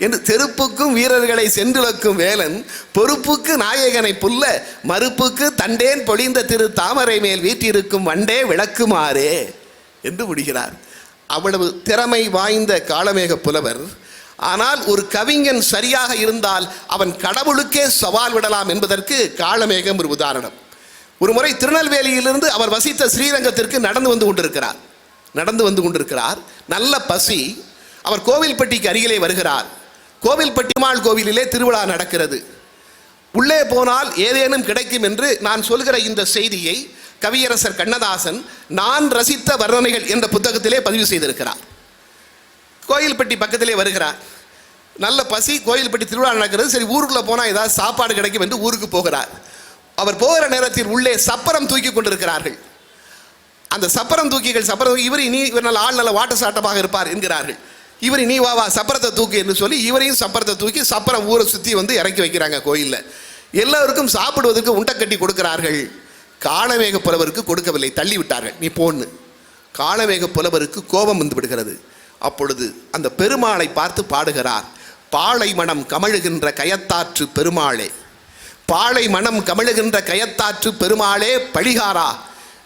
என்று செருப்புக்கும் வீரர்களை சென்றுளக்கும் வேலன் பொறுப்புக்கு நாயகனை புல்ல மறுப்புக்கு தண்டேன் பொழிந்த திரு தாமரை மேல் வீற்றிருக்கும் வண்டே விளக்குமாறே என்று முடிகிறார். அவ்வளவு திறமை வாய்ந்த காளமேக புலவர். ஆனால் ஒரு கவிஞன் சரியாக இருந்தால் அவன் கடவுளுக்கே சவால் விடலாம் என்பதற்கு காளமேகம் ஒரு உதாரணம். ஒரு முறை திருநெல்வேலியிலிருந்து அவர் வசித்த ஸ்ரீரங்கத்திற்கு நடந்து வந்து கொண்டிருக்கிறார். நல்ல பசி. அவர் கோவில்பட்டிக்கு அருகிலே வருகிறார். கோவில்பட்டிமாள் கோவிலிலே திருவிழா நடக்கிறது. உள்ளே போனால் ஏதேனும் கிடைக்கும் என்று நான் சொல்கிற இந்த செய்தியை கவியரசர் கண்ணதாசன் நான் ரசித்த வர்ணனைகள் என்ற புத்தகத்திலே பதிவு செய்திருக்கிறார். கோயில்பட்டி பக்கத்திலே வருகிறார். நல்ல பசி, கோயில்பட்டி திருவிழா நடக்கிறது. சரி, ஊருக்குள்ளே போனால் ஏதாவது சாப்பாடு கிடைக்கும் என்று ஊருக்கு போகிறார். அவர் போகிற நேரத்தில் உள்ளே சப்பரம் தூக்கி கொண்டிருக்கிறார்கள். அந்த சப்பரம் இவர் நல்ல வாட்ட சாட்டமாக இருப்பார் என்கிறார்கள். இவர் நீ வா சப்பரத்தை தூக்கு என்று சொல்லி இவரையும் சப்பரத்தை தூக்கி சப்பரம் ஊரை சுற்றி இறக்கி வைக்கிறாங்க கோயிலில். எல்லோருக்கும் சாப்பிடுவதற்கு உண்டை கட்டி கொடுக்கிறார்கள். காளமேக புலவருக்கு கொடுக்கவில்லை, தள்ளி விட்டார்கள். நீ போன்னு. காளமேக புலவருக்கு கோபம் வந்து விடுகிறது. அப்பொழுது அந்த பெருமாளை பார்த்து பாடுகிறார். பாளை மனம் கமழுகின்ற கயத்தாற்று பெருமாளே, பாளை மனம் கமழுகின்ற கயத்தாற்று பெருமாளே பழிகாரா,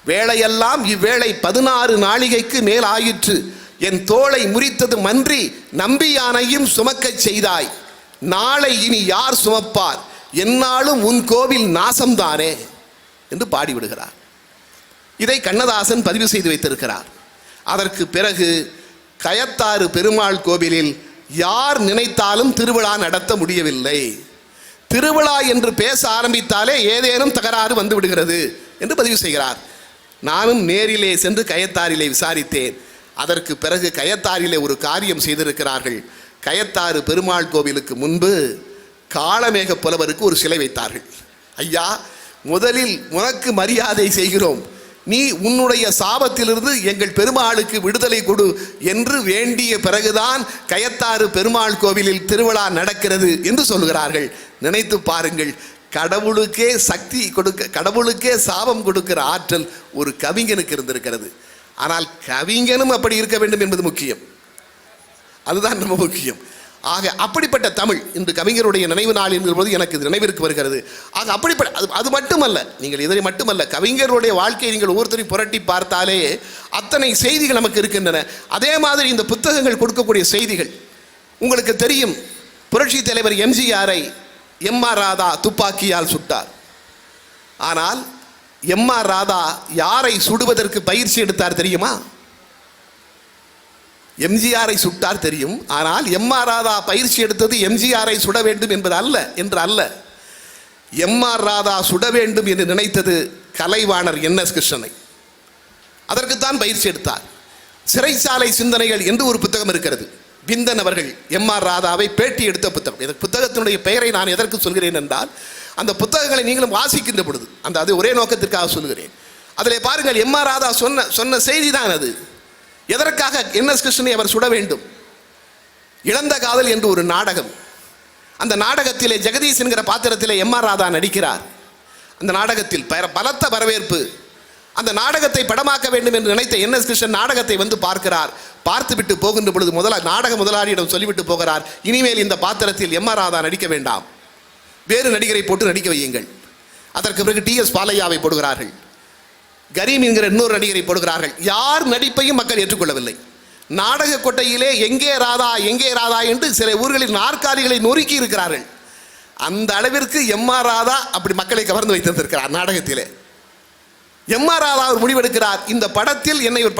வேளையெல்லாம் இவ்வேளை 16 நாழிகைக்கு மேல் ஆயிற்று, என் தோளை முறித்தது மன்றி நம்பியானையும் சுமக்கச் செய்தாய், நாளை இனி யார் சுமப்பார், என்னாலும் உன் கோவில் நாசம்தானே என்று பாடிவிடுகிறார். இதை கண்ணதாசன் பதிவு செய்து வைத்திருக்கிறார். அதற்கு பிறகு கயத்தாறு பெருமாள் கோவிலில் யார் நினைத்தாலும் திருவிழா நடத்த முடியவில்லை. திருவிழா என்று பேச ஆரம்பித்தாலே ஏதேனும் தகராறு வந்து விடுகிறது என்று பதிவு செய்கிறார். நானும் நேரிலே சென்று கயத்தாறிலே விசாரித்தேன். அதற்கு பிறகு கயத்தாறிலே ஒரு காரியம் செய்திருக்கிறார்கள். கயத்தாறு பெருமாள் கோவிலுக்கு முன்பு காளமேக புலவருக்கு ஒரு சிலை வைத்தார்கள். ஐயா, முதலில் உனக்கு மரியாதை செய்கிறோம், நீ உன்னுடைய சாபத்திலிருந்து எங்கள் பெருமாளுக்கு விடுதலை கொடு என்று வேண்டிய பிறகுதான் கயத்தாறு பெருமாள் கோவிலில் திருவிழா நடக்கிறது என்று சொல்கிறார்கள். நினைத்து பாருங்கள், கடவுளுக்கே சக்தி கொடுக்க, கடவுளுக்கே சாபம் கொடுக்கிற ஆற்றல் ஒரு கவிஞனுக்கு இருந்திருக்கிறது. ஆனால் கவிஞனும் அப்படி இருக்க வேண்டும் என்பது முக்கியம், அதுதான் ரொம்ப முக்கியம். ஆக அப்படிப்பட்ட தமிழ் இன்று கவிஞருடைய நினைவு நாள் என்கிற போது எனக்கு இது நினைவிற்கு வருகிறது. ஆக அப்படிப்பட்ட அது மட்டுமல்ல, நீங்கள் இதனை மட்டுமல்ல, கவிஞருடைய வாழ்க்கையை நீங்கள் ஒவ்வொருத்தரையும் புரட்டி பார்த்தாலே அத்தனை செய்திகள் நமக்கு இருக்கின்றன. அதே மாதிரி இந்த புத்தகங்கள் கொடுக்கக்கூடிய செய்திகள் உங்களுக்கு தெரியும். புரட்சி தலைவர் எம்ஜிஆரை எம்.ஆர். ராதா துப்பாக்கியால் சுட்டார். ஆனால் எம்.ஆர். ராதா யாரை சுடுவதற்கு பயிற்சி எடுத்தார் தெரியுமா? எம்ஜிஆரை சுட்டார் தெரியும். ஆனால் எம்.ஆர். ராதா பயிற்சி எடுத்தது எம்ஜிஆரை சுட வேண்டும் என்பது அல்ல. எம்.ஆர். ராதா சுட வேண்டும் என்று நினைத்தது கலைவாணர் என்.எஸ். கிருஷ்ணனை. அதற்குத்தான் பயிற்சி எடுத்தார். சிறைச்சாலை சிந்தனைகள் என்று ஒரு புத்தகம் இருக்கிறது. விந்தன் அவர்கள் எம்.ஆர். ராதாவை பேட்டி எடுத்த புத்தகம். இந்த புத்தகத்தினுடைய பெயரை நான் எதற்கு சொல்கிறேன் என்றால், அந்த புத்தகங்களை நீங்களும் வாசிக்கின்ற பொழுது அது ஒரே நோக்கத்திற்காக சொல்கிறேன். அதில் பாருங்கள், எம்.ஆர். ராதா சொன்ன செய்தி தான் அது. எதற்காக என்.எஸ். கிருஷ்ணனை அவர் சுட வேண்டும்? இழந்த காதல் என்று ஒரு நாடகம். அந்த நாடகத்திலே ஜெகதீஷ் என்கிற பாத்திரத்திலே எம்.ஆர். ராதா நடிக்கிறார். அந்த நாடகத்தில் பலத்த வரவேற்பு. அந்த நாடகத்தை படமாக்க வேண்டும் என்று நினைத்த என்.எஸ். கிருஷ்ணன் நாடகத்தை வந்து பார்க்கிறார். பார்த்துவிட்டு போகின்ற பொழுது நாடக முதலாளியிடம் சொல்லிவிட்டு போகிறார், இனிமேல் இந்த பாத்திரத்தில் எம்.ஆர். ராதா நடிக்க வேண்டாம், வேறு நடிகரை போட்டு நடிக்க வையுங்கள். அதற்கு பிறகு டி.எஸ். பாலையாவை போடுகிறார்கள். கரீம் என்கிற இன்னொரு நடிகரை போடுகிறார்கள். யார் நடிப்பையும் மக்கள் ஏற்றுக்கொள்ளவில்லை. நாடக கொட்டையிலே எங்கே ராதா எங்கே ராதா என்று சில ஊர்களில் நாற்காலிகளை நொறுக்கி இருக்கிறார்கள். அந்த அளவிற்கு எம்.ஆர். ராதா அப்படி மக்களை கவர்ந்து வைத்திருக்கிறார் நாடகத்திலே. எம்.ஆர். ராதா ஒரு முடிவெடுக்கிறார், இந்த படத்தில் என்னை ஒரு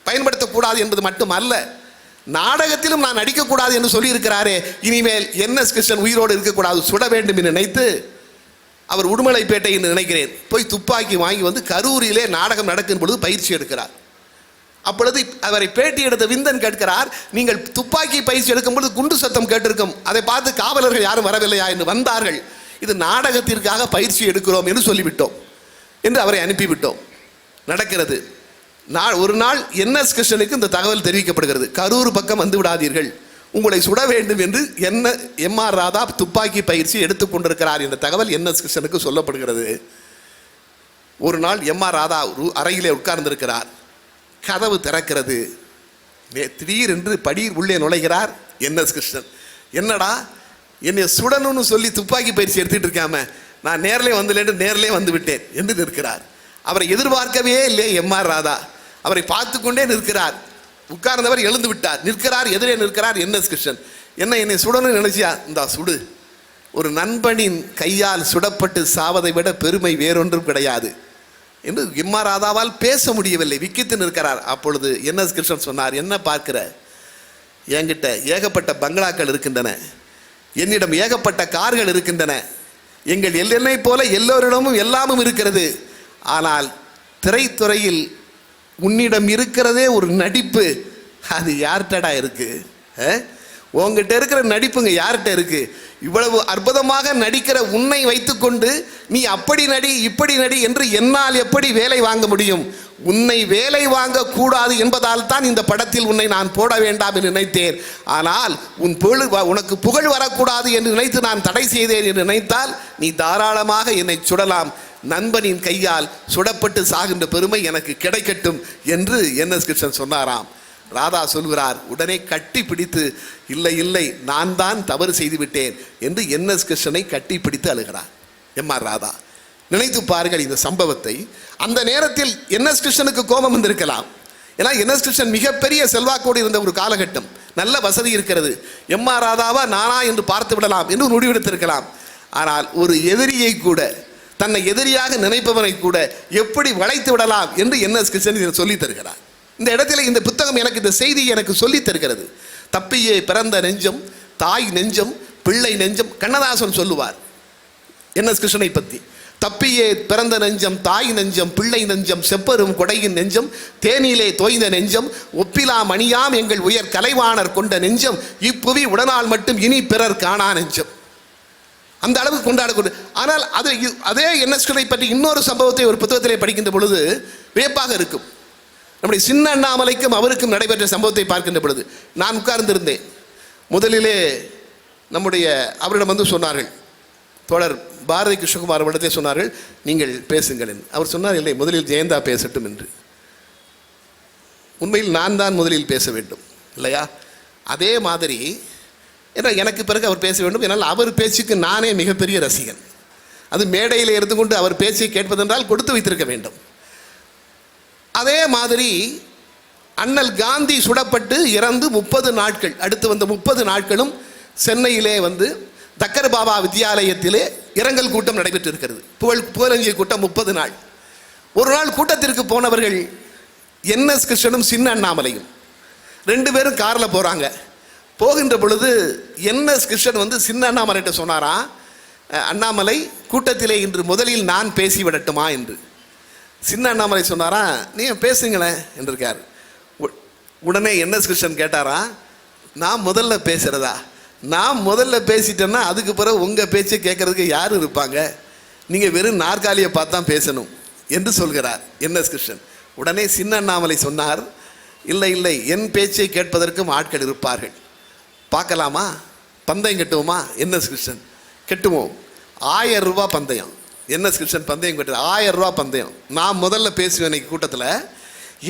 பயன்படுத்தக்கூடாது என்பது மட்டுமல்ல, நாடகத்திலும் நான் நடிக்கக்கூடாது என்று சொல்லியிருக்கிறாரே, இனிமேல் என்.எஸ். கிருஷ்ணன் உயிரோடு இருக்கக்கூடாது, சுட வேண்டும் என்று நினைத்து அவர் உடுமலைப்பேட்டை என்று நினைக்கிறேன் போய் துப்பாக்கி வாங்கி வந்து கரூரிலே நாடகம் நடக்கும் பொழுது பயிற்சி எடுக்கிறார். அப்பொழுது அவரை பேட்டி எடுத்த விந்தன் கேட்கிறார், நீங்கள் துப்பாக்கி பயிற்சி எடுக்கும் பொழுது குண்டு சத்தம் கேட்டிருக்கும், அதை பார்த்து காவலர்கள் யாரும் வரவில்லையா என்று வந்தார்கள். இது நாடகத்திற்காக பயிற்சி எடுக்கிறோம் என்று சொல்லிவிட்டோம் என்று அவரை அனுப்பிவிட்டோம். நடக்கிறது. ஒரு நாள் என்.எஸ். கிருஷ்ணனுக்கு இந்த தகவல் தெரிவிக்கப்படுகிறது, கரூர் பக்கம் வந்து விடாதீர்கள், உங்களை சுட வேண்டும் என்று எம்.ஆர். ராதா துப்பாக்கி பயிற்சி எடுத்துக்கொண்டிருக்கிறார் என்ற தகவல் என்.எஸ். கிருஷ்ணனுக்கு சொல்லப்படுகிறது. ஒரு நாள் எம்.ஆர். ராதா அறையிலே உட்கார்ந்திருக்கிறார். கதவு திறக்கிறது. திடீரென்று படியில் உள்ளே நுழைகிறார் என்.எஸ். கிருஷ்ணன். என்னடா என்னை சுடணும்னு சொல்லி துப்பாக்கி பயிற்சி எடுத்துட்டு இருக்காம, நான் நேரிலே வந்து விட்டேன் என்று நிற்கிறார். அவரை எதிர்பார்க்கவே இல்லை எம்.ஆர். ராதா. அவரை பார்த்து கொண்டே நிற்கிறார். உட்கார்ந்தவர் எழுந்து விட்டார். நிற்கிறார், எதிரே நிற்கிறார் என்.எஸ். கிருஷ்ணன். என்னை சுடணும்னு நினைச்சியா? இந்தா சுடு. ஒரு நண்பனின் கையால் சுடப்பட்டு சாவதை விட பெருமை வேறொன்றும் கிடையாது என்று எம்.ஆர். ராதாவால் பேச முடியவில்லை, விக்கித்து நிற்கிறார். அப்பொழுது என்.எஸ். கிருஷ்ணன் சொன்னார், என்ன பார்க்கிற? என்கிட்ட ஏகப்பட்ட பங்களாக்கள் இருக்கின்றன, என்னிடம் ஏகப்பட்ட கார்கள் இருக்கின்றன, எங்கள் என்னை போல எல்லோரிடமும் எல்லாமும் இருக்கிறது. ஆனால் திரைத்துறையில் உன்னிடம் இருக்கிறதே ஒரு நடிப்பு, அது யார்கிட்டடா இருக்கு? உங்ககிட்ட இருக்கிற நடிப்புங்க யார்கிட்ட இருக்கு? இவ்வளவு அற்புதமாக நடிக்கிற உன்னை வைத்துக்கொண்டு நீ அப்படி நடி இப்படி நடி என்று என்னால் எப்படி வேலை வாங்க முடியும்? உன்னை வேலை வாங்க கூடாது என்பதால் தான் இந்த படத்தில் உன்னை நான் போட வேண்டாம் என்று நினைத்தேன். ஆனால் உனக்கு புகழ் வரக்கூடாது என்று நினைத்து நான் தடை செய்தேன் என்று நினைத்தால் நீ தாராளமாக என்னை சுடலாம். நண்பனின் கையால் சுடப்பட்டு சாகின்ற பெருமை எனக்கு கிடைக்கட்டும் என்று என்.எஸ். கிருஷ்ணன் சொன்னாராம். ராதா சொல்கிறார், உடனே கட்டி பிடித்து, இல்லை நான் தான் தவறு செய்து விட்டேன் என்று என்.எஸ். கிருஷ்ணனை கட்டி பிடித்து அழுகிறார் எம்.ஆர். ராதா. நினைத்து பாருங்கள் இந்த சம்பவத்தை. அந்த நேரத்தில் என்.எஸ். கிருஷ்ணனுக்கு கோபம் வந்திருக்கலாம். ஏன்னா என்எஸ் கிருஷ்ணன் மிகப்பெரிய செல்வாக்கோடு இருந்த ஒரு காலகட்டம், நல்ல வசதி இருக்கிறது. எம்ஆர் ராதாவா நானா என்று பார்த்து விடலாம் என்று முடிவெடுத்திருக்கலாம். ஆனால் ஒரு எதிரியை கூட, தன்னை எதிரியாக நினைப்பவனை கூட எப்படி வளைத்து விடலாம் என்று என்எஸ் கிருஷ்ணன் சொல்லி தருகிறார். இந்த இடத்துல இந்த புத்தகம் எனக்கு இந்த செய்தி எனக்கு சொல்லி தருகிறது. தப்பியே பிறந்த நெஞ்சம், தாய் நெஞ்சம், பிள்ளை நெஞ்சம். கண்ணதாசன் சொல்லுவார் என்எஸ் கிருஷ்ணனை பற்றி, தப்பியே பிறந்த நெஞ்சம், தாய் நெஞ்சம், பிள்ளை நெஞ்சம், செப்பரும் கொடையின் நெஞ்சம், தேனிலே தோய்ந்த நெஞ்சம், ஒப்பிலா மணியாம் எங்கள் உயர் கலைவாணர் கொண்ட நெஞ்சம், இப்புவி உடனால் மட்டும் இனி பிறர் காணா நெஞ்சம். அந்த அளவுக்கு கொண்டாடக்கூடிய. ஆனால் அதே என்எஸ் கிருஷ்ணனை பற்றி இன்னொரு சம்பவத்தை ஒரு புத்தகத்திலே படிக்கின்ற பொழுது வியப்பாக இருக்கும். நம்முடைய சின்ன அண்ணாமலைக்கும் அவருக்கும் நடைபெற்ற சம்பவத்தை பார்க்கின்ற பொழுது நான் உட்கார்ந்திருந்தேன். முதலிலே நம்முடைய அவரிடம் சொன்னார்கள், தோழர் பாரதி கிருஷ்ணகுமார் அவரிடத்தை சொன்னார்கள், நீங்கள் பேசுங்கள் என்று. அவர் சொன்னார், இல்லை, முதலில் ஜெயந்தா பேசட்டும் என்று. உண்மையில் நான் தான் முதலில் பேச வேண்டும் இல்லையா? அதே மாதிரி ஏன்னா எனக்கு பிறகு அவர் பேச வேண்டும். என்னால் அவர் பேச்சுக்கு நானே மிகப்பெரிய ரசிகன். அது மேடையில் இருந்து கொண்டு அவர் பேச்சை கேட்பதென்றால் கொடுத்து வைத்திருக்க வேண்டும். அதே மாதிரி அண்ணல் காந்தி சுடப்பட்டு இறந்து 30 நாட்கள், அடுத்து வந்த 30 நாட்களும் சென்னையிலே தக்கர் பாபா வித்யாலயத்திலே இரங்கல் கூட்டம் நடைபெற்று இருக்கிறது. புகழஞ்சலி கூட்டம் 30 நாள். ஒரு நாள் கூட்டத்திற்கு போனவர்கள் என்எஸ் கிருஷ்ணனும் சின்ன அண்ணாமலையும் 2 பேரும் காரில் போகிறாங்க. போகின்ற பொழுது என்எஸ் கிருஷ்ணன் சின்ன அண்ணாமலைகிட்ட சொன்னாரா, அண்ணாமலை கூட்டத்திலே இன்று முதலில் நான் பேசிவிடட்டுமா என்று. சின்ன அண்ணாமலை சொன்னாரா, நீ பேசுங்களேன் என்றிருக்கார். உடனே என்எஸ் கிருஷ்ணன் கேட்டாரா, நான் முதல்ல பேசுகிறதா? நான் முதல்ல பேசிட்டேன்னா அதுக்கு பிறகு உங்கள் பேச்சை கேட்கறதுக்கு யார் இருப்பாங்க? நீங்கள் வெறும் நாற்காலியை பார்த்து தான் பேசணும் என்று சொல்கிறார் என்எஸ் கிருஷ்ணன். உடனே சின்ன அண்ணாமலை சொன்னார், இல்லை இல்லை, என் பேச்சை கேட்பதற்கும் ஆட்கள் இருப்பார்கள். பார்க்கலாமா, பந்தயம் கட்டுவோமா? என்எஸ் கிருஷ்ணன், கட்டுவோம். 1000 ரூபா பந்தயம். என்எஸ் கிருஷ்ணன் பந்தயம் கட்டுற 1000 ரூபா பந்தயம். நான் முதல்ல பேசுவேன் இன்னைக்கு கூட்டத்தில்,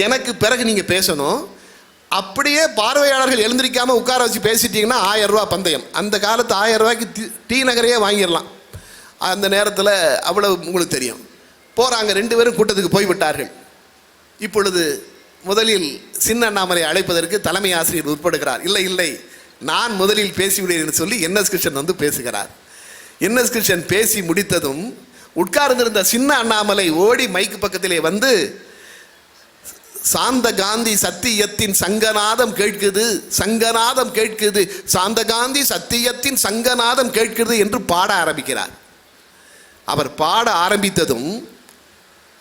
எனக்கு பிறகு நீங்கள் பேசணும். அப்படியே பார்வையாளர்கள் எழுந்திரிக்காமல் உட்கார வச்சு பேசிட்டீங்கன்னா 1000 ரூபா பந்தயம். அந்த காலத்து 1000 ரூபாய்க்கு டீ நகரையே வாங்கிடலாம். அந்த நேரத்தில் அவ்வளவு உங்களுக்கு தெரியும். போகிறாங்க, 2 பேரும் கூட்டத்துக்கு போய்விட்டார்கள். இப்பொழுது முதலில் சின்ன அண்ணாமலை அழைப்பதற்கு தலைமை ஆசிரியர் உட்படுகிறார். இல்லை இல்லை, நான் முதலில் பேசிவிடுவேன் என்று சொல்லி என்எஸ் கிருஷ்ணன் பேசுகிறார். என்எஸ் கிருஷ்ணன் பேசி முடித்ததும் உட்கார்ந்திருந்த சின்ன அண்ணாமலை ஓடி மைக்கு பக்கத்திலே சாந்த காந்தி சத்தியத்தின் சங்கநாதம் கேட்குது, சங்கநாதம் கேட்குது, சாந்த காந்தி சத்தியத்தின் சங்கநாதம் கேட்குது என்று பாட ஆரம்பிக்கிறார். அவர் பாட ஆரம்பித்ததும்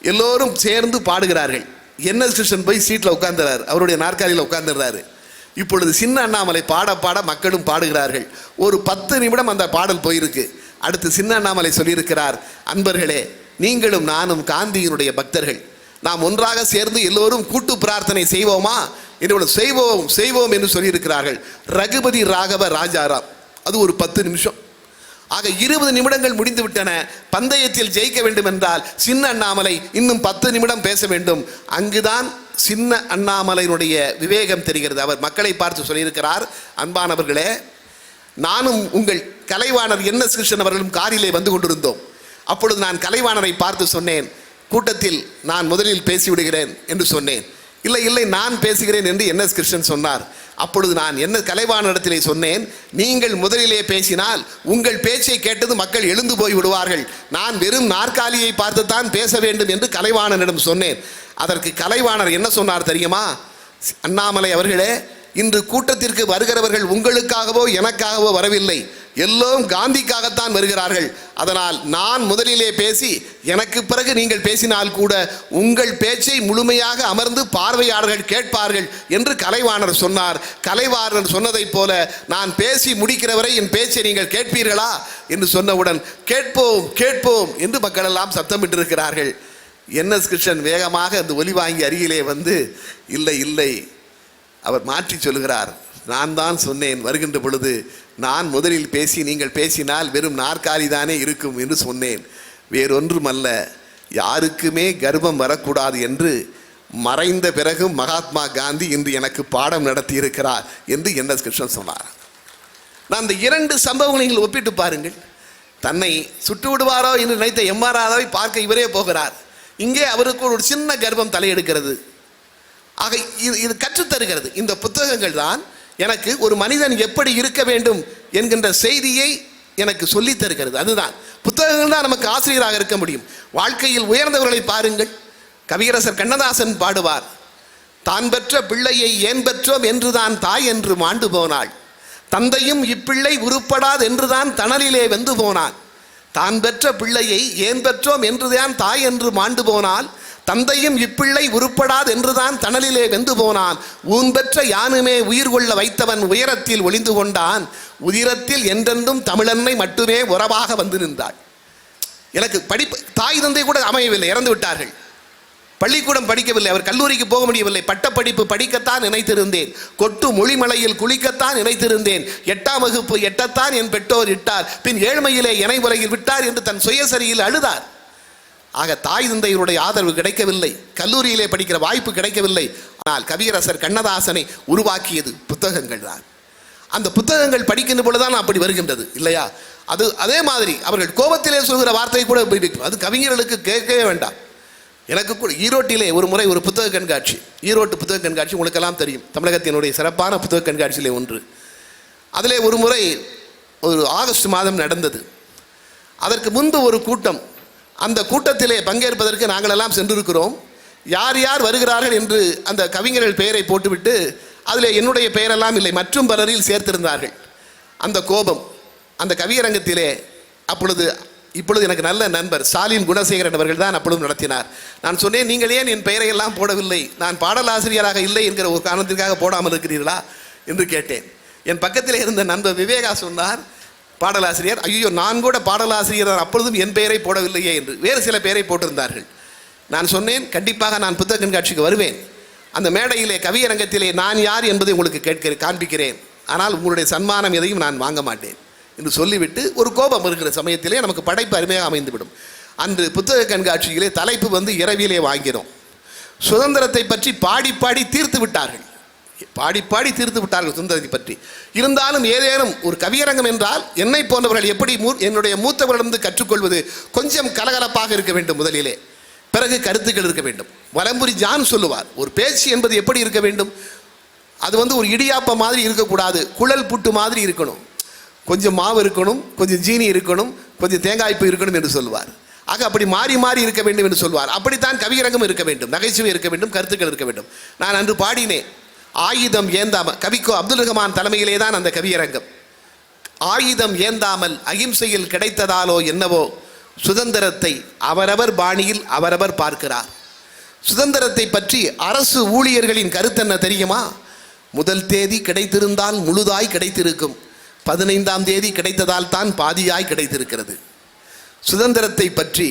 எல்லோரும் சேர்ந்து பாடுகிறார்கள். என்எஸ் கிருஷ்ணன் போய் சீட்டில் உட்கார்ந்துறார், அவருடைய நாற்காலியில் உட்கார்ந்துடுறாரு. இப்பொழுது சின்ன அண்ணாமலை பாட பாட மக்களும் பாடுகிறார்கள். ஒரு 10 நிமிடம் அந்த பாடல் போயிருக்கு. அடுத்து சின்ன அண்ணாமலை சொல்லியிருக்கிறார், அன்பர்களே, நீங்களும் நானும் காந்தியினுடைய பக்தர்கள், நாம் ஒன்றாக சேர்ந்து எல்லோரும் கூட்டு பிரார்த்தனை செய்வோமா என்று செய்வோம் செய்வோம் என்று சொல்லியிருக்கிறார்கள். ரகுபதி ராகவ ராஜாராம், அது ஒரு 10 நிமிஷம். ஆக 20 நிமிடங்கள் முடிந்து விட்டன. பந்தயத்தில் ஜெயிக்க வேண்டும் என்றால் சின்ன அண்ணாமலை இன்னும் 10 நிமிடம் பேச வேண்டும். அங்குதான் சின்ன அண்ணாமலையினுடைய விவேகம் தெரிகிறது. அவர் மக்களை பார்த்து சொல்லியிருக்கிறார், அன்பானவர்களே, நானும் உங்கள் கலைவாணர் என்எஸ் கிருஷ்ணன் அவர்களும் காரிலே வந்து கொண்டிருந்தோம். அப்பொழுது நான் கலைவாணரை பார்த்து சொன்னேன், கூட்டத்தில் நான் முதலில் பேசிவிடுகிறேன் என்று சொன்னேன். இல்லை இல்லை, நான் பேசுகிறேன் என்று என்எஸ் கிருஷ்ணன் சொன்னார். அப்பொழுது நான் என்ன கலைவாணரிடத்திலே சொன்னேன், நீங்கள் முதலிலே பேசினால் உங்கள் பேச்சை கேட்டது மக்கள் எழுந்து போய் விடுவார்கள், நான் வெறும் நாற்காலியை பார்த்துத்தான் பேச வேண்டும் என்று கலைவாணரிடம் சொன்னேன். அதற்கு கலைவாணர் என்ன சொன்னார் தெரியுமா? அண்ணாமலை அவர்களே, இன்று கூட்டத்திற்கு வருகிறவர்கள் உங்களுக்காகவோ எனக்காகவோ வரவில்லை, எல்லோரும் காந்திக்காகத்தான் வருகிறார்கள். அதனால் நான் முதலிலே பேசி எனக்கு பிறகு நீங்கள் பேசினால் கூட உங்கள் பேச்சை முழுமையாக அமர்ந்து பார்வையாளர்கள் கேட்பார்கள் என்று கலைவாணர் சொன்னார். கலைவாணர் சொன்னதைப் போல நான் பேசி முடிக்கிறவரை என் பேச்சை நீங்கள் கேட்பீர்களா என்று சொன்னவுடன் கேட்போம் கேட்போம் என்று மக்கள் எல்லாம் சத்தமிட்டிருக்கிறார்கள். என்எஸ் கிருஷ்ணன் வேகமாக அந்த ஒலி வாங்கி அருகிலே இல்லை இல்லை, அவர் மாற்றி சொல்கிறார், நான் தான் சொன்னேன், வருகின்ற பொழுது நான் முதலில் பேசி நீங்கள் பேசினால் வெறும் நாற்காலி தானே இருக்கும் என்று சொன்னேன், வேறொன்றுமல்ல, யாருக்குமே கர்வம் வரக்கூடாது என்று மறைந்த பிறகும் மகாத்மா காந்தி இன்று எனக்கு பாடம் நடத்தி இருக்கிறார் என்று என்எஸ் கிருஷ்ணன் சொன்னார். நான் இந்த 2 சம்பவங்களை நீங்கள் ஒப்பிட்டு பாருங்கள். தன்னை சுட்டு விடுவாரோ என்று நினைத்த எம்ஆர் ராதாவை பார்க்க இவரே போகிறார். இங்கே அவருக்கு ஒரு சின்ன கர்வம் தலையெடுக்கிறது. ஆக இது கற்றுத்தருகிறது. இந்த புத்தகங்கள் தான் எனக்கு ஒரு மனிதன் எப்படி இருக்க வேண்டும் என்கின்ற செய்தியை எனக்கு சொல்லித் தருகிறது. அதுதான் புத்தகங்கள் தான் நமக்கு ஆசிரியராக இருக்க முடியும். வாழ்க்கையில் உயர்ந்தவர்களை பாருங்கள். கவியரசர் கண்ணதாசன் பாடுவார், தான் பெற்ற பிள்ளையை ஏன் பெற்றோம் என்றுதான் தாய் என்று மாண்டு போனாள், தந்தையும் இப்பிள்ளை உருப்படாது என்றுதான் தணலிலே வெந்து போனான். தான் பெற்ற பிள்ளையை ஏன் பெற்றோம் என்றுதான் தாய் என்று மாண்டு போனால், தந்தையும் இப்பிள்ளை உருப்படாது என்றுதான் தணலிலே வெந்து போனான். ஊன் பெற்ற யானுமே உயிர் கொள்ள வைத்தவன் உயரத்தில் ஒளிந்து கொண்டான், உதிரத்தில் என்றென்றும் தமிழன்னை மட்டுமே உறவாக வந்து நின்றாள். எனக்கு படிப்பு தாய் தந்தை கூட அமையவில்லை, இறந்து விட்டார்கள். பள்ளிக்கூடம் படிக்கவில்லை, அவர் கல்லூரிக்கு போக முடியவில்லை. பட்டப்படிப்பு படிக்கத்தான் நினைத்திருந்தேன், கொட்டு மொழிமலையில் குளிக்கத்தான் நினைத்திருந்தேன். 8ஆம் வகுப்பு எட்டத்தான் என் பெற்றோர் இட்டார், பின் ஏழ்மையிலே இணை உலகில் விட்டார் என்று தன் சுயசரியில் அழுதார். ஆக தாய் தந்தையருடைய ஆதரவு கிடைக்கவில்லை, கல்லூரியிலே படிக்கிற வாய்ப்பு கிடைக்கவில்லை. ஆனால் கவியரசர் கண்ணதாசனை உருவாக்கியது புத்தகங்கள் தான். அந்த புத்தகங்கள் படிக்கின்ற பொழுதுதான் அப்படி வருகின்றது இல்லையா? அதே மாதிரி அவர்கள் கோபத்திலே சொல்கிற வார்த்தை கூட அது கவிஞர்களுக்கு கேட்கவே வேண்டாம். எனக்கு கூட ஈரோட்டிலே ஒரு முறை ஒரு புத்தக கண்காட்சி, ஈரோட்டு புத்தக கண்காட்சி உங்களுக்கெல்லாம் தெரியும், தமிழகத்தினுடைய சிறப்பான புத்தக கண்காட்சியிலே ஒன்று. அதிலே ஒரு முறை ஒரு ஆகஸ்ட் மாதம் நடந்தது. அதற்கு முன்பு ஒரு கூட்டம், அந்த கூட்டத்திலே பங்கேற்பதற்கு நாங்களெல்லாம் சென்றிருக்கிறோம். யார் யார் வருகிறார்கள் என்று அந்த கவிஞர்கள் பெயரை போட்டுவிட்டு அதில் என்னுடைய பெயரெல்லாம் இல்லை, மற்றும் பலரில் சேர்த்திருந்தார்கள். அந்த கோபம் அந்த கவியரங்கத்திலே இப்பொழுது எனக்கு நல்ல நண்பர் ஸ்டாலின் குணசேகரன் அவர்கள் தான் அப்பொழுது நடத்தினார். நான் சொன்னேன், நீங்கள் ஏன் என் பெயரை எல்லாம் போடவில்லை? நான் பாடலாசிரியராக இல்லை என்கிற ஒரு காரணத்திற்காக போடாமல் இருக்கிறீர்களா என்று கேட்டேன். என் பக்கத்தில் இருந்த நண்பர் விவேகா சொன்னார், பாடலாசிரியர், ஐயோ நான் கூட பாடலாசிரியர் தான், அப்பொழுதும் என் பெயரை போடவில்லையே என்று வேறு சில பெயரை போட்டிருந்தார்கள். நான் சொன்னேன், கண்டிப்பாக நான் புத்தக கண்காட்சிக்கு வருவேன், அந்த மேடையிலே கவியரங்கத்திலே நான் யார் என்பதை உங்களுக்கு காண்பிக்கிறேன், ஆனால் உங்களுடைய சன்மானம் எதையும் நான் வாங்க மாட்டேன் என்று சொல்லிவிட்டு, ஒரு கோபம் இருக்கிற சமயத்திலே நமக்கு படைப்பு அருமையாக அமைந்துவிடும். அன்று புத்தக கண்காட்சியிலே தலைப்பு இரவிலே வாங்கினோம். சுதந்திரத்தை பற்றி பாடி பாடி தீர்த்து விட்டார்கள், சுதந்திரத்தை பற்றி. இருந்தாலும் ஏதேனும் ஒரு கவியரங்கம் என்றால் என்னை போன்றவர்கள் எப்படி என்னுடைய மூத்தவர்களிடம் கற்றுக்கொள்வது? கொஞ்சம் கலகலப்பாக இருக்க வேண்டும் முதலிலே, பிறகு கருத்துக்கள் இருக்க வேண்டும். வலம்புரி ஜான் சொல்லுவார், ஒரு பேச்சு என்பது எப்படி இருக்க வேண்டும்? அது ஒரு இடியாப்ப மாதிரி இருக்கக்கூடாது, குழல் புட்டு மாதிரி இருக்கணும். கொஞ்சம் மாவு இருக்கணும், கொஞ்சம் ஜீனி இருக்கணும், கொஞ்சம் தேங்காய்ப்பு இருக்கணும் என்று சொல்வார். ஆக அப்படி மாறி மாறி இருக்க வேண்டும் என்று சொல்வார். அப்படித்தான் கவியரங்கம் இருக்க வேண்டும், நகைச்சுவை இருக்க வேண்டும், கருத்துக்கள் இருக்க வேண்டும். நான் அன்று பாடினேன், ஆயுதம் ஏந்தாமல், கவிக்கோ அப்துல் ரஹ்மான் தலைமையிலே தான் அந்த கவியரங்கம். ஆயுதம் ஏந்தாமல் அகிம்சையில் கிடைத்ததாலோ என்னவோ சுதந்திரத்தை அவரவர் பாணியில் அவரவர் பார்க்கிறார். சுதந்திரத்தை பற்றி அரசு ஊழியர்களின் கருத்து என்ன தெரியுமா? முதல் தேதி கிடைத்திருந்தால் முழுதாய் கிடைத்திருக்கும், 15ஆம் தேதி கிடைத்ததால் தான் பாதியாய் கிடைத்திருக்கிறது. சுதந்திரத்தை பற்றி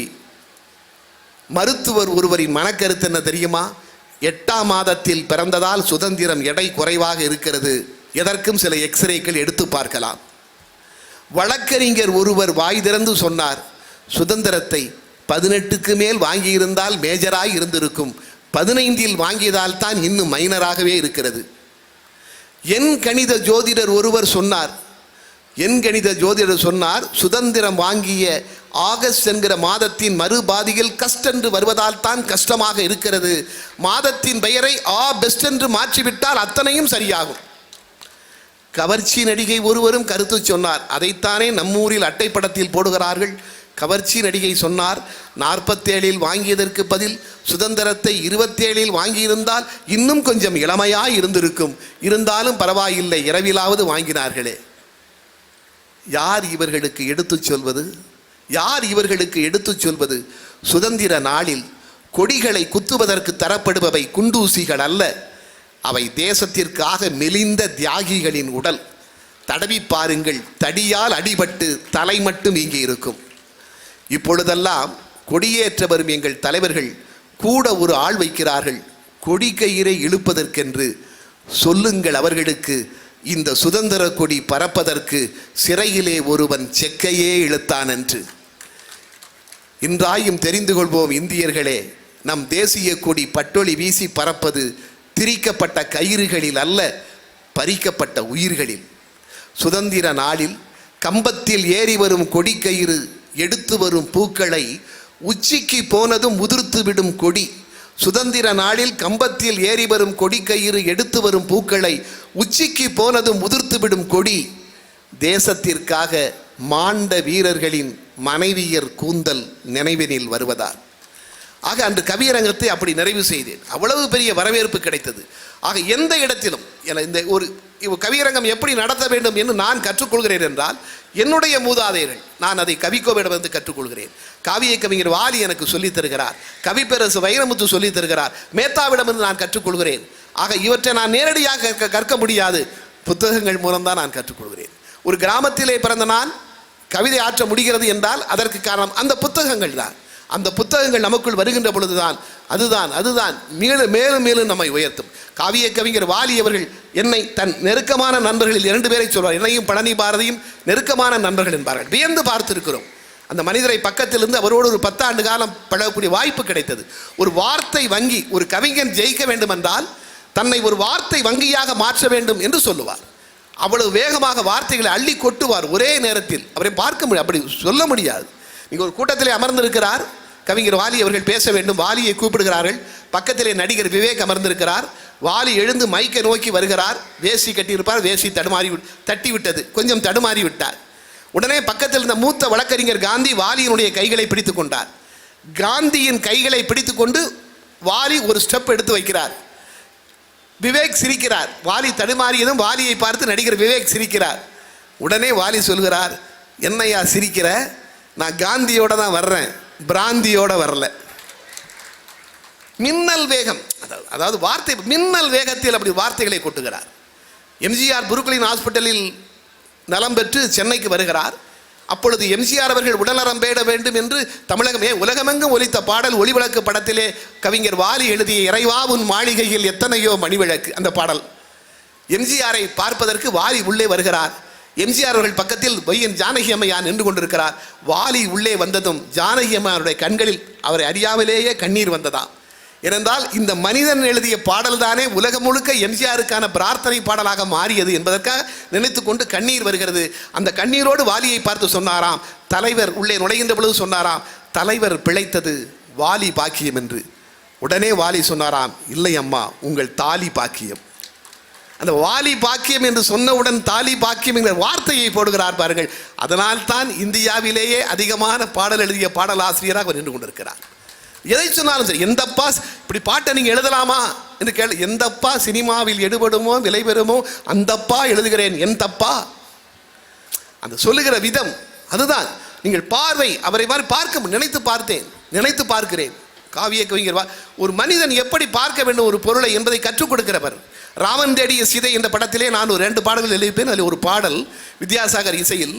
மருத்துவர் ஒருவரின் மனக்கருத்து என்ன தெரியுமா? 8ஆம் மாதத்தில் பிறந்ததால் சுதந்திரம் எடை குறைவாக இருக்கிறது, எதற்கும் சில எக்ஸ்ரேக்கள் எடுத்து பார்க்கலாம். வழக்கறிஞர் ஒருவர் வாய் திறந்து சொன்னார், சுதந்திரத்தை 18க்கு மேல் வாங்கியிருந்தால் மேஜராய் இருந்திருக்கும், 15இல் வாங்கியதால் தான் இன்னும் மைனராகவே இருக்கிறது. என் கணித ஜோதிடர் ஒருவர் சொன்னார், சுதந்திரம் வாங்கிய ஆகஸ்ட் என்கிற மாதத்தின் மறுபாதியில் கஸ்ட் என்று வருவதால் தான் கஷ்டமாக இருக்கிறது, மாதத்தின் பெயரை பெஸ்ட் என்று மாற்றிவிட்டால் அத்தனையும் சரியாகும். கவர்ச்சி நடிகை ஒருவரும் கருத்து சொன்னார், அதைத்தானே நம்மூரில் அட்டைப்படத்தில் போடுகிறார்கள். கவர்ச்சி நடிகை சொன்னார், 47இல் வாங்கியதற்கு பதில் சுதந்திரத்தை 27இல் வாங்கியிருந்தால் இன்னும் கொஞ்சம் இளமையாய் இருந்திருக்கும், இருந்தாலும் பரவாயில்லை, இரவிலாவது வாங்கினார்களே. யார் இவர்களுக்கு எடுத்துச் சொல்வது? சுதந்திர நாளில் கொடிகளை குத்துவதற்கு தரப்படுபவை குண்டூசிகள் அல்ல, அவை தேசத்திற்காக மெலிந்த தியாகிகளின் உடல். தடவி பாருங்கள், தடியால் அடிபட்டு தலை மட்டும் இங்கே இருக்கும். இப்பொழுதெல்லாம் கொடியேற்ற வரும் எங்கள் தலைவர்கள் கூட ஒரு ஆள் வைக்கிறார்கள், கொடி கயிறை இழுப்பதற்கென்று. சொல்லுங்கள் அவர்களுக்கு, இந்த சுதந்திர கொடி பறப்பதற்கு சிறையிலே ஒருவன் செக்கையே இழுத்தான் என்று. இன்றாயும் தெரிந்து கொள்வோம் இந்தியர்களே, நம் தேசிய கொடி பட்டொளி வீசி பறப்பது திரிக்கப்பட்ட கயிறுகளில் அல்ல, பறிக்கப்பட்ட உயிர்களில். சுதந்திர நாளில் கம்பத்தில் ஏறி வரும் கொடி கயிறு எடுத்து வரும் பூக்களை உச்சிக்கு போனதும் உதிர்த்து விடும் கொடி, சுதந்திர நாளில் கம்பத்தில் ஏறி வரும் கொடிக்கயிறு எடுத்து வரும் பூக்களை உச்சிக்கு போனதும் உதிர்த்துவிடும் கொடி தேசத்திற்காக மாண்ட வீரர்களின் மனைவியர் கூந்தல் நினைவினில் வருவதால். ஆக அன்று கவியரங்கத்தை அப்படி நிறைவு செய்தேன். அவ்வளவு பெரிய வரவேற்பு கிடைத்தது. ஆக எந்த இடத்திலும் இந்த ஒரு கவியரங்கம் எப்படி நடத்த வேண்டும் என்று நான் கற்றுக்கொள்கிறேன் என்றால் என்னுடைய மூதாதையர்கள், நான் அதை கவிக்கோவிடமிருந்து கற்றுக்கொள்கிறேன். காவிய கவிஞர் வாலி எனக்கு சொல்லித் தருகிறார், கவிப்பேரசு வைரமுத்து சொல்லித் தருகிறார், மேத்தாவிடமிருந்து நான் கற்றுக்கொள்கிறேன். ஆக இவற்றை நான் நேரடியாக கற்க முடியாது, புத்தகங்கள் மூலம்தான் நான் கற்றுக்கொள்கிறேன். ஒரு கிராமத்திலே பிறந்த நான் கவிதை ஆற்ற முடிகிறது என்றால் அதற்கு காரணம் அந்த புத்தகங்கள் தான். அந்த புத்தகங்கள் நமக்குள் வருகின்ற பொழுதுதான் அதுதான் மேலும் மேலும் மேலும் நம்மை உயர்த்தும். காவிய கவிஞர் வாலி அவர்கள் என்னை தன் நெருக்கமான நண்பர்களில் 2 பேரை சொல்வார். என்னையும் பழனி பாரதியும் நெருக்கமான நண்பர்கள் என்பார்கள். வியந்து பார்த்திருக்கிறோம். அந்த மனிதரை பக்கத்திலிருந்து அவரோடு ஒரு 10 ஆண்டு காலம் பழகக்கூடிய வாய்ப்பு கிடைத்தது. ஒரு வார்த்தை வங்கி, ஒரு கவிஞன் ஜெயிக்க வேண்டும் என்றால் தன்னை ஒரு வார்த்தை வங்கியாக மாற்ற வேண்டும் என்று சொல்லுவார். அவ்வளவு வேகமாக வார்த்தைகளை அள்ளி கொட்டுவார் ஒரே நேரத்தில். அவரை பார்க்க முடியாது, அப்படி சொல்ல முடியாது. நீங்கள் ஒரு கூட்டத்திலே அமர்ந்திருக்கிறார், கவிஞர் வாலி அவர்கள் பேச வேண்டும், வாலியை கூப்பிடுகிறார்கள். பக்கத்திலே நடிகர் விவேக் அமர்ந்திருக்கிறார். வாலி எழுந்து மைக்கை நோக்கி வருகிறார். வேசி கட்டியிருப்பார், வேசி தட்டி விட்டது, கொஞ்சம் தடுமாறி விட்டார். உடனே பக்கத்தில் இருந்த மூத்த வழக்கறிஞர் காந்தி வாலியினுடைய கைகளை பிடித்து கொண்டார். காந்தியின் கைகளை பிடித்து கொண்டு வாலி ஒரு ஸ்டெப் எடுத்து வைக்கிறார். விவேக் சிரிக்கிறார். வாலி தடுமாறியதும் வாலியை பார்த்து நடிகர் விவேக் சிரிக்கிறார். உடனே வாலி சொல்கிறார், என்னையா சிரிக்கிற? நான் காந்தியோட தான் வர்றேன், பிராந்தியோட வரல. மின்னல் வேகம், அதாவது வார்த்தை மின்னல் வேகத்தில் அப்படி வார்த்தைகளை கொட்டுகிறார். எம்ஜிஆர் புருக்லின் ஹாஸ்பிட்டலில் நலம் பெற்று சென்னைக்கு வருகிறார். அப்பொழுது எம்ஜிஆர் அவர்கள் உடல்நலம் பேட வேண்டும் என்று தமிழகமே உலகமெங்கும் ஒலித்த பாடல் ஒளிவிளக்கு படத்திலே கவிஞர் வாலி எழுதிய இறைவா உன் மாளிகையில் எத்தனையோ மணிவிளக்கு, அந்த பாடல். எம்ஜிஆரை பார்ப்பதற்கு வாலி உள்ளே வருகிறார். எம்ஜிஆர் அவர்கள் பக்கத்தில் வையன் ஜானகி அம்மையா நின்று கொண்டிருக்கிறார். வாலி உள்ளே வந்ததும் ஜானகி அம்மையாருடைய கண்களில் அவரை அறியாமலேயே கண்ணீர் வந்ததாம். ஏனென்றால் இந்த மனிதன் எழுதிய பாடல் தானே உலகம் முழுக்க எம்ஜிஆருக்கான பிரார்த்தனை பாடலாக மாறியது என்பதற்காக நினைத்து கொண்டு கண்ணீர் வருகிறது. அந்த கண்ணீரோடு வாலியை பார்த்து சொன்னாராம், தலைவர் உள்ளே நுழைகின்ற பொழுது சொன்னாராம், தலைவர் பிழைத்தது வாலி பாக்கியம் என்று. உடனே வாலி சொன்னாராம், இல்லை அம்மா, உங்கள் தாலி பாக்கியம். அந்த வாலி பாக்கியம் என்று சொன்னவுடன் தாலி பாக்கியம் என்கிற வார்த்தையை போடுகிறார் பாருங்கள். அதனால் தான் இந்தியாவிலேயே அதிகமான பாடல் எழுதிய பாடலாசிரியராக அவர் நின்று கொண்டிருக்கிறார். எதை சொன்னாலும் சரி, எந்தப்பா இப்படி பாட்டை நீங்கள் எழுதலாமா என்று கேள், எந்தப்பா சினிமாவில் எடுபடுமோ விலை பெறுமோ அந்தப்பா எழுதுகிறேன், என் தப்பா. அந்த சொல்லுகிற விதம் அதுதான். நீங்கள் பார்வை, அவரை மாதிரி பார்க்க நினைத்து பார்க்கிறேன். காவிய கவிஞர் ஒரு மனிதன் எப்படி பார்க்க வேண்டும் ஒரு பொருளை என்பதை கற்றுக் கொடுக்கிறவர். ராமன் தேடிய சீதை என்ற படத்திலே நான் ஒரு 2 பாடல்கள் எழுதிப்பேன். அதில் ஒரு பாடல் வித்யாசாகர் இசையில்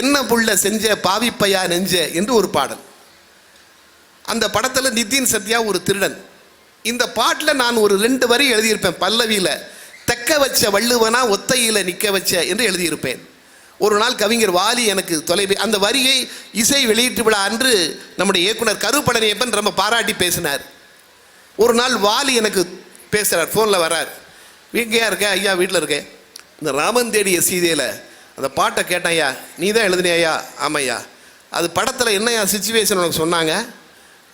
என்ன புள்ள செஞ்ச பாவிப்பையா நெஞ்ச என்று ஒரு பாடல். அந்த படத்தில் நிதின் சத்யா ஒரு திருடன். இந்த பாட்டில் நான் ஒரு 2 வரி எழுதியிருப்பேன். பல்லவியில் தெக்க வச்ச வள்ளுவனா ஒத்தையில் நிற்க வச்ச என்று எழுதியிருப்பேன். ஒரு நாள் கவிஞர் வாலி எனக்கு அந்த வரியை இசை வெளியீட்டு விழா அன்று நம்முடைய இயக்குனர் கருப்பழனியப்பன் ரொம்ப பாராட்டி பேசினார். ஒரு நாள் வாலி எனக்கு பேசுகிறார், ஃபோனில் வர்றார். வீட்லையா இருக்க? ஐயா வீட்டில் இருக்கேன். இந்த ராமன் தேடிய சீதையில் அந்த பாட்டை கேட்டேன். ஐயா நீ தான் எழுதினியா? ஆமையா. அது படத்தில் என்னையா சிச்சுவேஷன் உனக்கு சொன்னாங்க?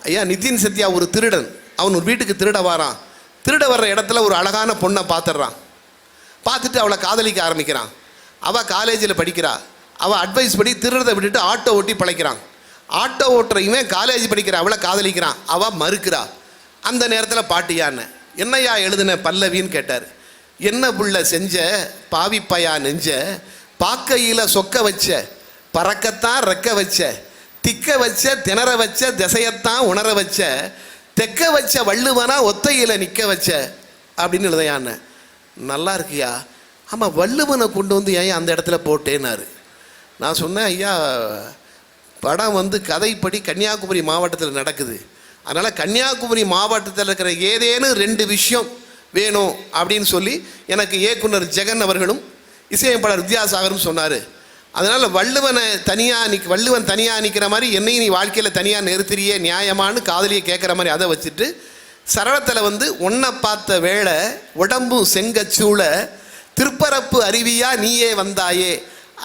ஐயா நிதின் சத்யா ஒரு திருடன், அவன் ஒரு வீட்டுக்கு திருட வரான். திருட வர்ற இடத்துல ஒரு அழகான பொண்ணை பார்த்துடுறான். பார்த்துட்டு அவளை காதலிக்க ஆரம்பிக்கிறான். அவள் காலேஜில் படிக்கிறா. அவள் அட்வைஸ் படி திருடத்தை விட்டுட்டு ஆட்டோ ஓட்டி பழைக்கிறான். ஆட்டோ ஓட்டுறையுமே காலேஜ் படிக்கிற அவளை காதலிக்கிறான். அவள் மறுக்கிறா. அந்த நேரத்தில் பாட்டியான்னு என்னையா எழுதுன பல்லவின்னு கேட்டார். என்ன புள்ள செஞ்ச பாவிப்பையா நெஞ்ச பாக்கையில் சொக்க வச்ச பறக்கத்தான் ரெக்க வச்ச திக்க வச்ச திணற வச்ச திசையத்தான் உணர வச்ச தெக்க வச்ச வள்ளுவனா ஒத்தையில் நிற்க வச்ச அப்படின்னு எழுதையான்னு. நல்லா இருக்கியா? ஆமாம், வள்ளுவனை கொண்டு வந்து ஏன் அந்த இடத்துல போட்டேன்னாரு. நான் சொன்னேன், ஐயா படம் கதைப்படி கன்னியாகுமரி மாவட்டத்தில் நடக்குது. அதனால் கன்னியாகுமரி மாவட்டத்தில் இருக்கிற ஏதேனும் 2 விஷயம் வேணும் அப்படின்னு சொல்லி எனக்கு இயக்குனர் ஜெகன் அவர்களும் இசையமைப்பாளர் வித்யாசாகரும் சொன்னார். அதனால் வள்ளுவன் தனியாக நிற்கிற மாதிரி என்னையும் நீ வாழ்க்கையில் தனியாக நிறுத்துறியே நியாயமானு காதலியை கேட்குற மாதிரி அதை வச்சுட்டு சரளத்தில் ஒன்றை பார்த்த வேளை உடம்பும் செங்கச்சூள திருப்பரப்பு அருவியா நீயே வந்தாயே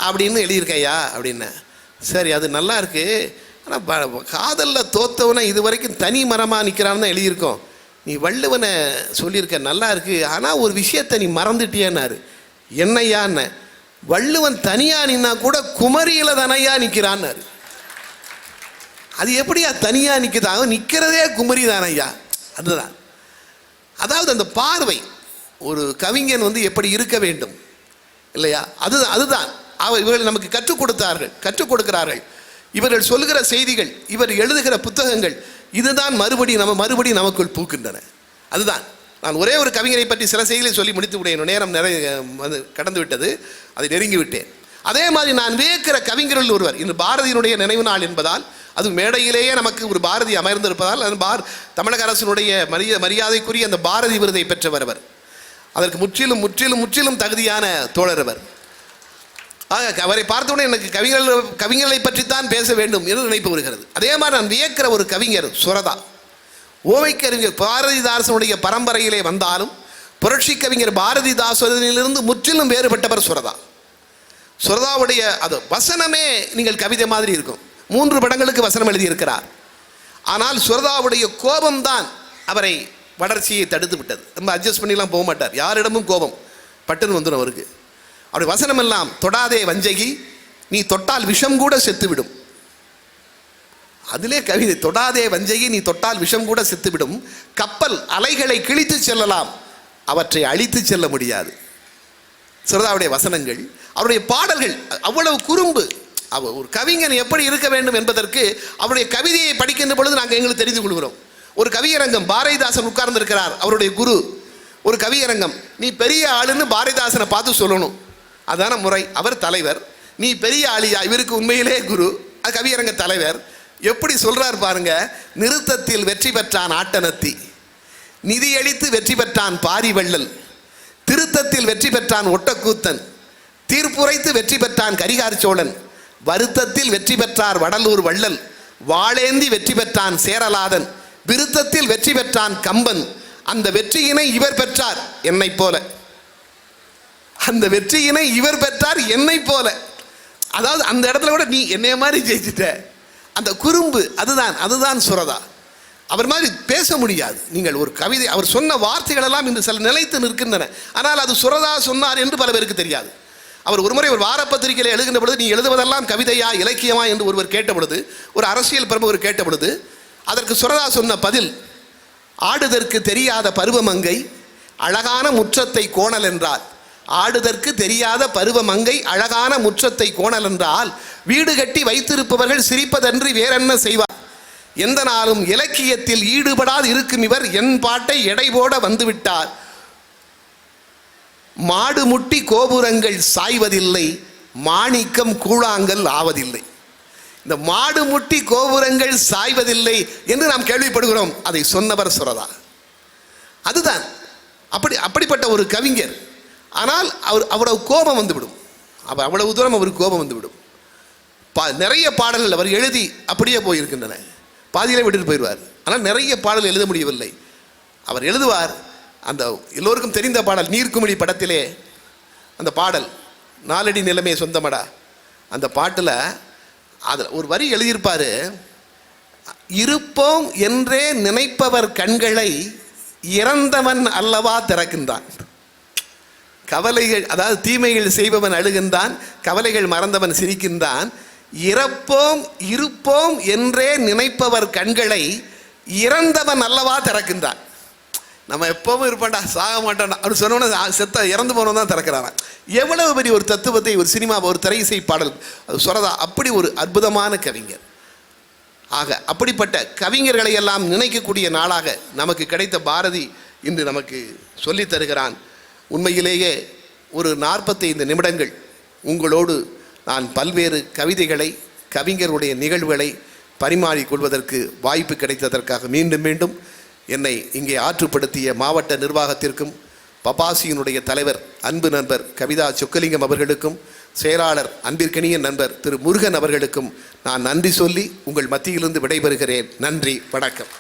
அப்படின்னு எழுதியிருக்கையா அப்படின்னு. சரி, அது நல்லா இருக்கு. ஆனால் காதலில் தோத்தவனை இது வரைக்கும் தனி மரமாக நிற்கிறான்னு தான் எழுதியிருக்கோம். நீ வள்ளுவனை சொல்லியிருக்க நல்லா இருக்கு, ஆனால் ஒரு விஷயத்தை நீ மறந்துட்டியன்னாரு. என்னையான்னு. வள்ளுவன் தனியாக நின்னா கூட குமரியில் தானையா நிற்கிறான்னாரு. அது எப்படியா தனியாக நிற்குதாக? நிற்கிறதே குமரி தானையா. அதுதான், அதாவது அந்த பார்வை. ஒரு கவிஞன் எப்படி இருக்க வேண்டும் இல்லையா? அதுதான் இவர்கள் நமக்கு கற்றுக் கொடுக்கிறார்கள். இவர்கள் சொல்லுகிற செய்திகள், இவர் எழுதுகிற புத்தகங்கள், இதுதான் மறுபடி நமக்குள் பூக்கின்றன. அதுதான். நான் ஒரே ஒரு கவிஞரை பற்றி சில செய்திகளை சொல்லி முடித்து விட்டேன். நேரம் நிறைய கடந்து விட்டது, அதை நெருங்கி விட்டேன். அதே மாதிரி நான் வியக்கிற கவிஞர்கள் ஒருவர், இன்று பாரதியினுடைய நினைவு நாள் என்பதால், அது மேடையிலேயே நமக்கு ஒரு பாரதி அமர்ந்திருப்பதால், அது தமிழக அரசினுடைய மரியாதைக்குரிய அந்த பாரதி விருதை பெற்றவர் அவர். அதற்கு முற்றிலும் முற்றிலும் முற்றிலும் தகுதியான தோழர் அவர். அவரை பார்த்தவுடனே எனக்கு கவிஞர்களை பற்றித்தான் பேச வேண்டும் என்று நினைப்பு வருகிறது. அதே மாதிரி நான் வியக்கிற ஒரு கவிஞர் சுரதா. ஓவைக்கறிஞர் பாரதிதாசனுடைய பரம்பரையிலே வந்தாலும் புரட்சி கவிஞர் பாரதிதாசனிலிருந்து முற்றிலும் வேறுபட்டவர் சுரதா. சுரதாவுடைய அது வசனமே நீங்கள் கவிதை மாதிரி இருக்கும். 3 படங்களுக்கு வசனம் எழுதியிருக்கிறார். ஆனால் சுரதாவுடைய கோபம்தான் அவரை வளர்ச்சியை தடுத்து விட்டது. ரொம்ப அட்ஜஸ்ட் பண்ணிலாம் போக மாட்டார். யாரிடமும் கோபம் பட்டுன்னு வந்துடும் அவருக்கு. அவருடைய வசனம் எல்லாம் தொடாதே வஞ்சகி, நீ தொட்டால் விஷம் கூட செத்துவிடும். அதிலே கவிதை. தொடாதே வஞ்சகி, நீ தொட்டால் விஷம் கூட செத்துவிடும். கப்பல் அலைகளை கிழித்து செல்லலாம், அவற்றை அழித்து செல்ல முடியாது. சுரதாவுடைய வசனங்கள், அவருடைய பாடல்கள் அவ்வளவு குறும்பு. ஒரு கவிஞன் எப்படி இருக்க வேண்டும் என்பதற்கு அவருடைய கவிதையை படிக்கின்ற பொழுது நாங்கள் எங்களுக்கு தெரிந்து கொள்கிறோம். ஒரு கவியரங்கம், பாரதிதாசன் உட்கார்ந்திருக்கிறார், அவருடைய குரு. ஒரு கவியரங்கம், நீ பெரிய ஆளுன்னு பாரதிதாசனை பார்த்து சொல்லணும், அதான முறை. அவர் தலைவர், நீ பெரிய ஆளியா? இவருக்கு உண்மையிலே குரு, அது கவியரங்க தலைவர். எப்படி சொல்றார் பாருங்க. நிறுத்தத்தில் வெற்றி பெற்றான் ஆட்டனத்தி, நிதியளித்து வெற்றி பெற்றான் பாரிவள்ளல், திருத்தத்தில் வெற்றி பெற்றான் ஒட்டக்கூத்தன், தீர்ப்புரைத்து வெற்றி பெற்றான் கரிகார் சோழன், வருத்தத்தில் வெற்றி பெற்றார் வடலூர் வள்ளல், வாளேந்தி வெற்றி பெற்றான் சேரலாதன், விருத்தத்தில் வெற்றி பெற்றான் கம்பன், அந்த வெற்றியினை இவர் பெற்றார் என்னை போல. அந்த வெற்றியினை இவர் பெற்றார் என்னை போல. அதாவது அந்த இடத்துல கூட நீ என்னைய மாதிரி ஜெயிச்சிட்ட. அந்த குறும்பு, அதுதான் சுரதா. அவர் மாதிரி பேச முடியாது. நீங்கள் ஒரு கவிதை, அவர் சொன்ன வார்த்தைகள் எல்லாம் இன்று சில நிலைத்து நிற்கின்றன. ஆனால் அது சுரதா சொன்னார் என்று பல பேருக்கு தெரியாது. அவர் ஒருமுறை ஒரு வார பத்திரிகையில் எழுதுகின்ற பொழுது, நீ எழுதுவதெல்லாம் கவிதையா இலக்கியமா என்று ஒருவர் கேட்ட பொழுது, ஒரு அரசியல் பிரமுகர் கேட்ட பொழுது, அதற்கு சுரதா சொன்ன பதில், ஆடுதற்கு தெரியாத பருவமங்கை அழகான முற்றத்தை கோணல் என்றால், ஆடுதற்கு தெரியாத பருவமங்கை அழகான முற்றத்தை கோணல் என்றால், வீடு கட்டி வைத்திருப்பவர்கள் சிரிப்பதன்றி வேறென்ன செய்வார், எந்த நாளும் இலக்கியத்தில் ஈடுபடாது இருக்கும் இவர் என் பாட்டை எடை போட வந்துவிட்டார், மாடு முட்டி கோபுரங்கள் சாய்வதில்லை, மாணிக்கம் கூழாங்கல் ஆவதில்லை. இந்த மாடு முட்டி கோபுரங்கள் சாய்வதில்லை என்று நாம் கேள்விப்படுகிறோம். அதை சொன்னவர் சுரதா. அதுதான் அப்படிப்பட்ட ஒரு கவிஞர். ஆனால் அவ்வளவு கோபம் வந்துவிடும். அவ்வளவு தூரம் அவருக்கு கோபம் வந்துவிடும். நிறைய பாடல்கள் அவர் எழுதி அப்படியே போயிருக்கின்றன, பாதியிலே விட்டுட்டு போயிடுவார். ஆனால் நிறைய பாடல் எழுத முடியவில்லை. அவர் எழுதுவார். அந்த எல்லோருக்கும் தெரிந்த பாடல், நீர்க்குமிழி படத்திலே அந்த பாடல், நாலடி நிலைமை சொந்தமடா, அந்த பாட்டில் அதில் ஒரு வரி எழுதியிருப்பார், இருப்போம் என்றே நினைப்பவர் கண்களை இறந்தவன் அல்லவா திறக்கின்றான். கவலைகள், அதாவது தீமைகள் செய்பவன் அழுகின்றான், கவலைகள் மறந்தவன் சிரிக்கின்றான். இருப்போம் என்றே நினைப்பவர் கண்களை இறந்தவன் அல்லவா திறக்கின்றான். நம்ம எப்பவும் இருப்பான்டா, சாக மாட்டான்டா அப்படி சொன்னோன்னா செத்த இறந்து போனவன் தான் திறக்கிறான். எவ்வளவு பெரிய ஒரு தத்துவத்தை ஒரு சினிமா, ஒரு திரையிசை பாடல் சுரதா அப்படி ஒரு அற்புதமான கவிஞர். ஆக அப்படிப்பட்ட கவிஞர்களை எல்லாம் நினைக்கக்கூடிய நாளாக நமக்கு கிடைத்த பாரதி இன்று நமக்கு சொல்லி தருகிறான். உண்மையிலேயே ஒரு 45 நிமிடங்கள் உங்களோடு நான் பல்வேறு கவிதைகளை, கவிஞருடைய நிகழ்வுகளை பரிமாறிக்கொள்வதற்கு வாய்ப்பு கிடைத்ததற்காக மீண்டும் மீண்டும் என்னை இங்கே ஆற்றுப்படுத்திய மாவட்ட நிர்வாகத்திற்கும், பபாசியினுடைய தலைவர் அன்பு நண்பர் கவிதா சொக்கலிங்கம் அவர்களுக்கும், செயலாளர் அன்பிற்கினிய நண்பர் திரு முருகன் அவர்களுக்கும் நான் நன்றி சொல்லி உங்கள் மத்தியிலிருந்து விடைபெறுகிறேன். நன்றி, வணக்கம்.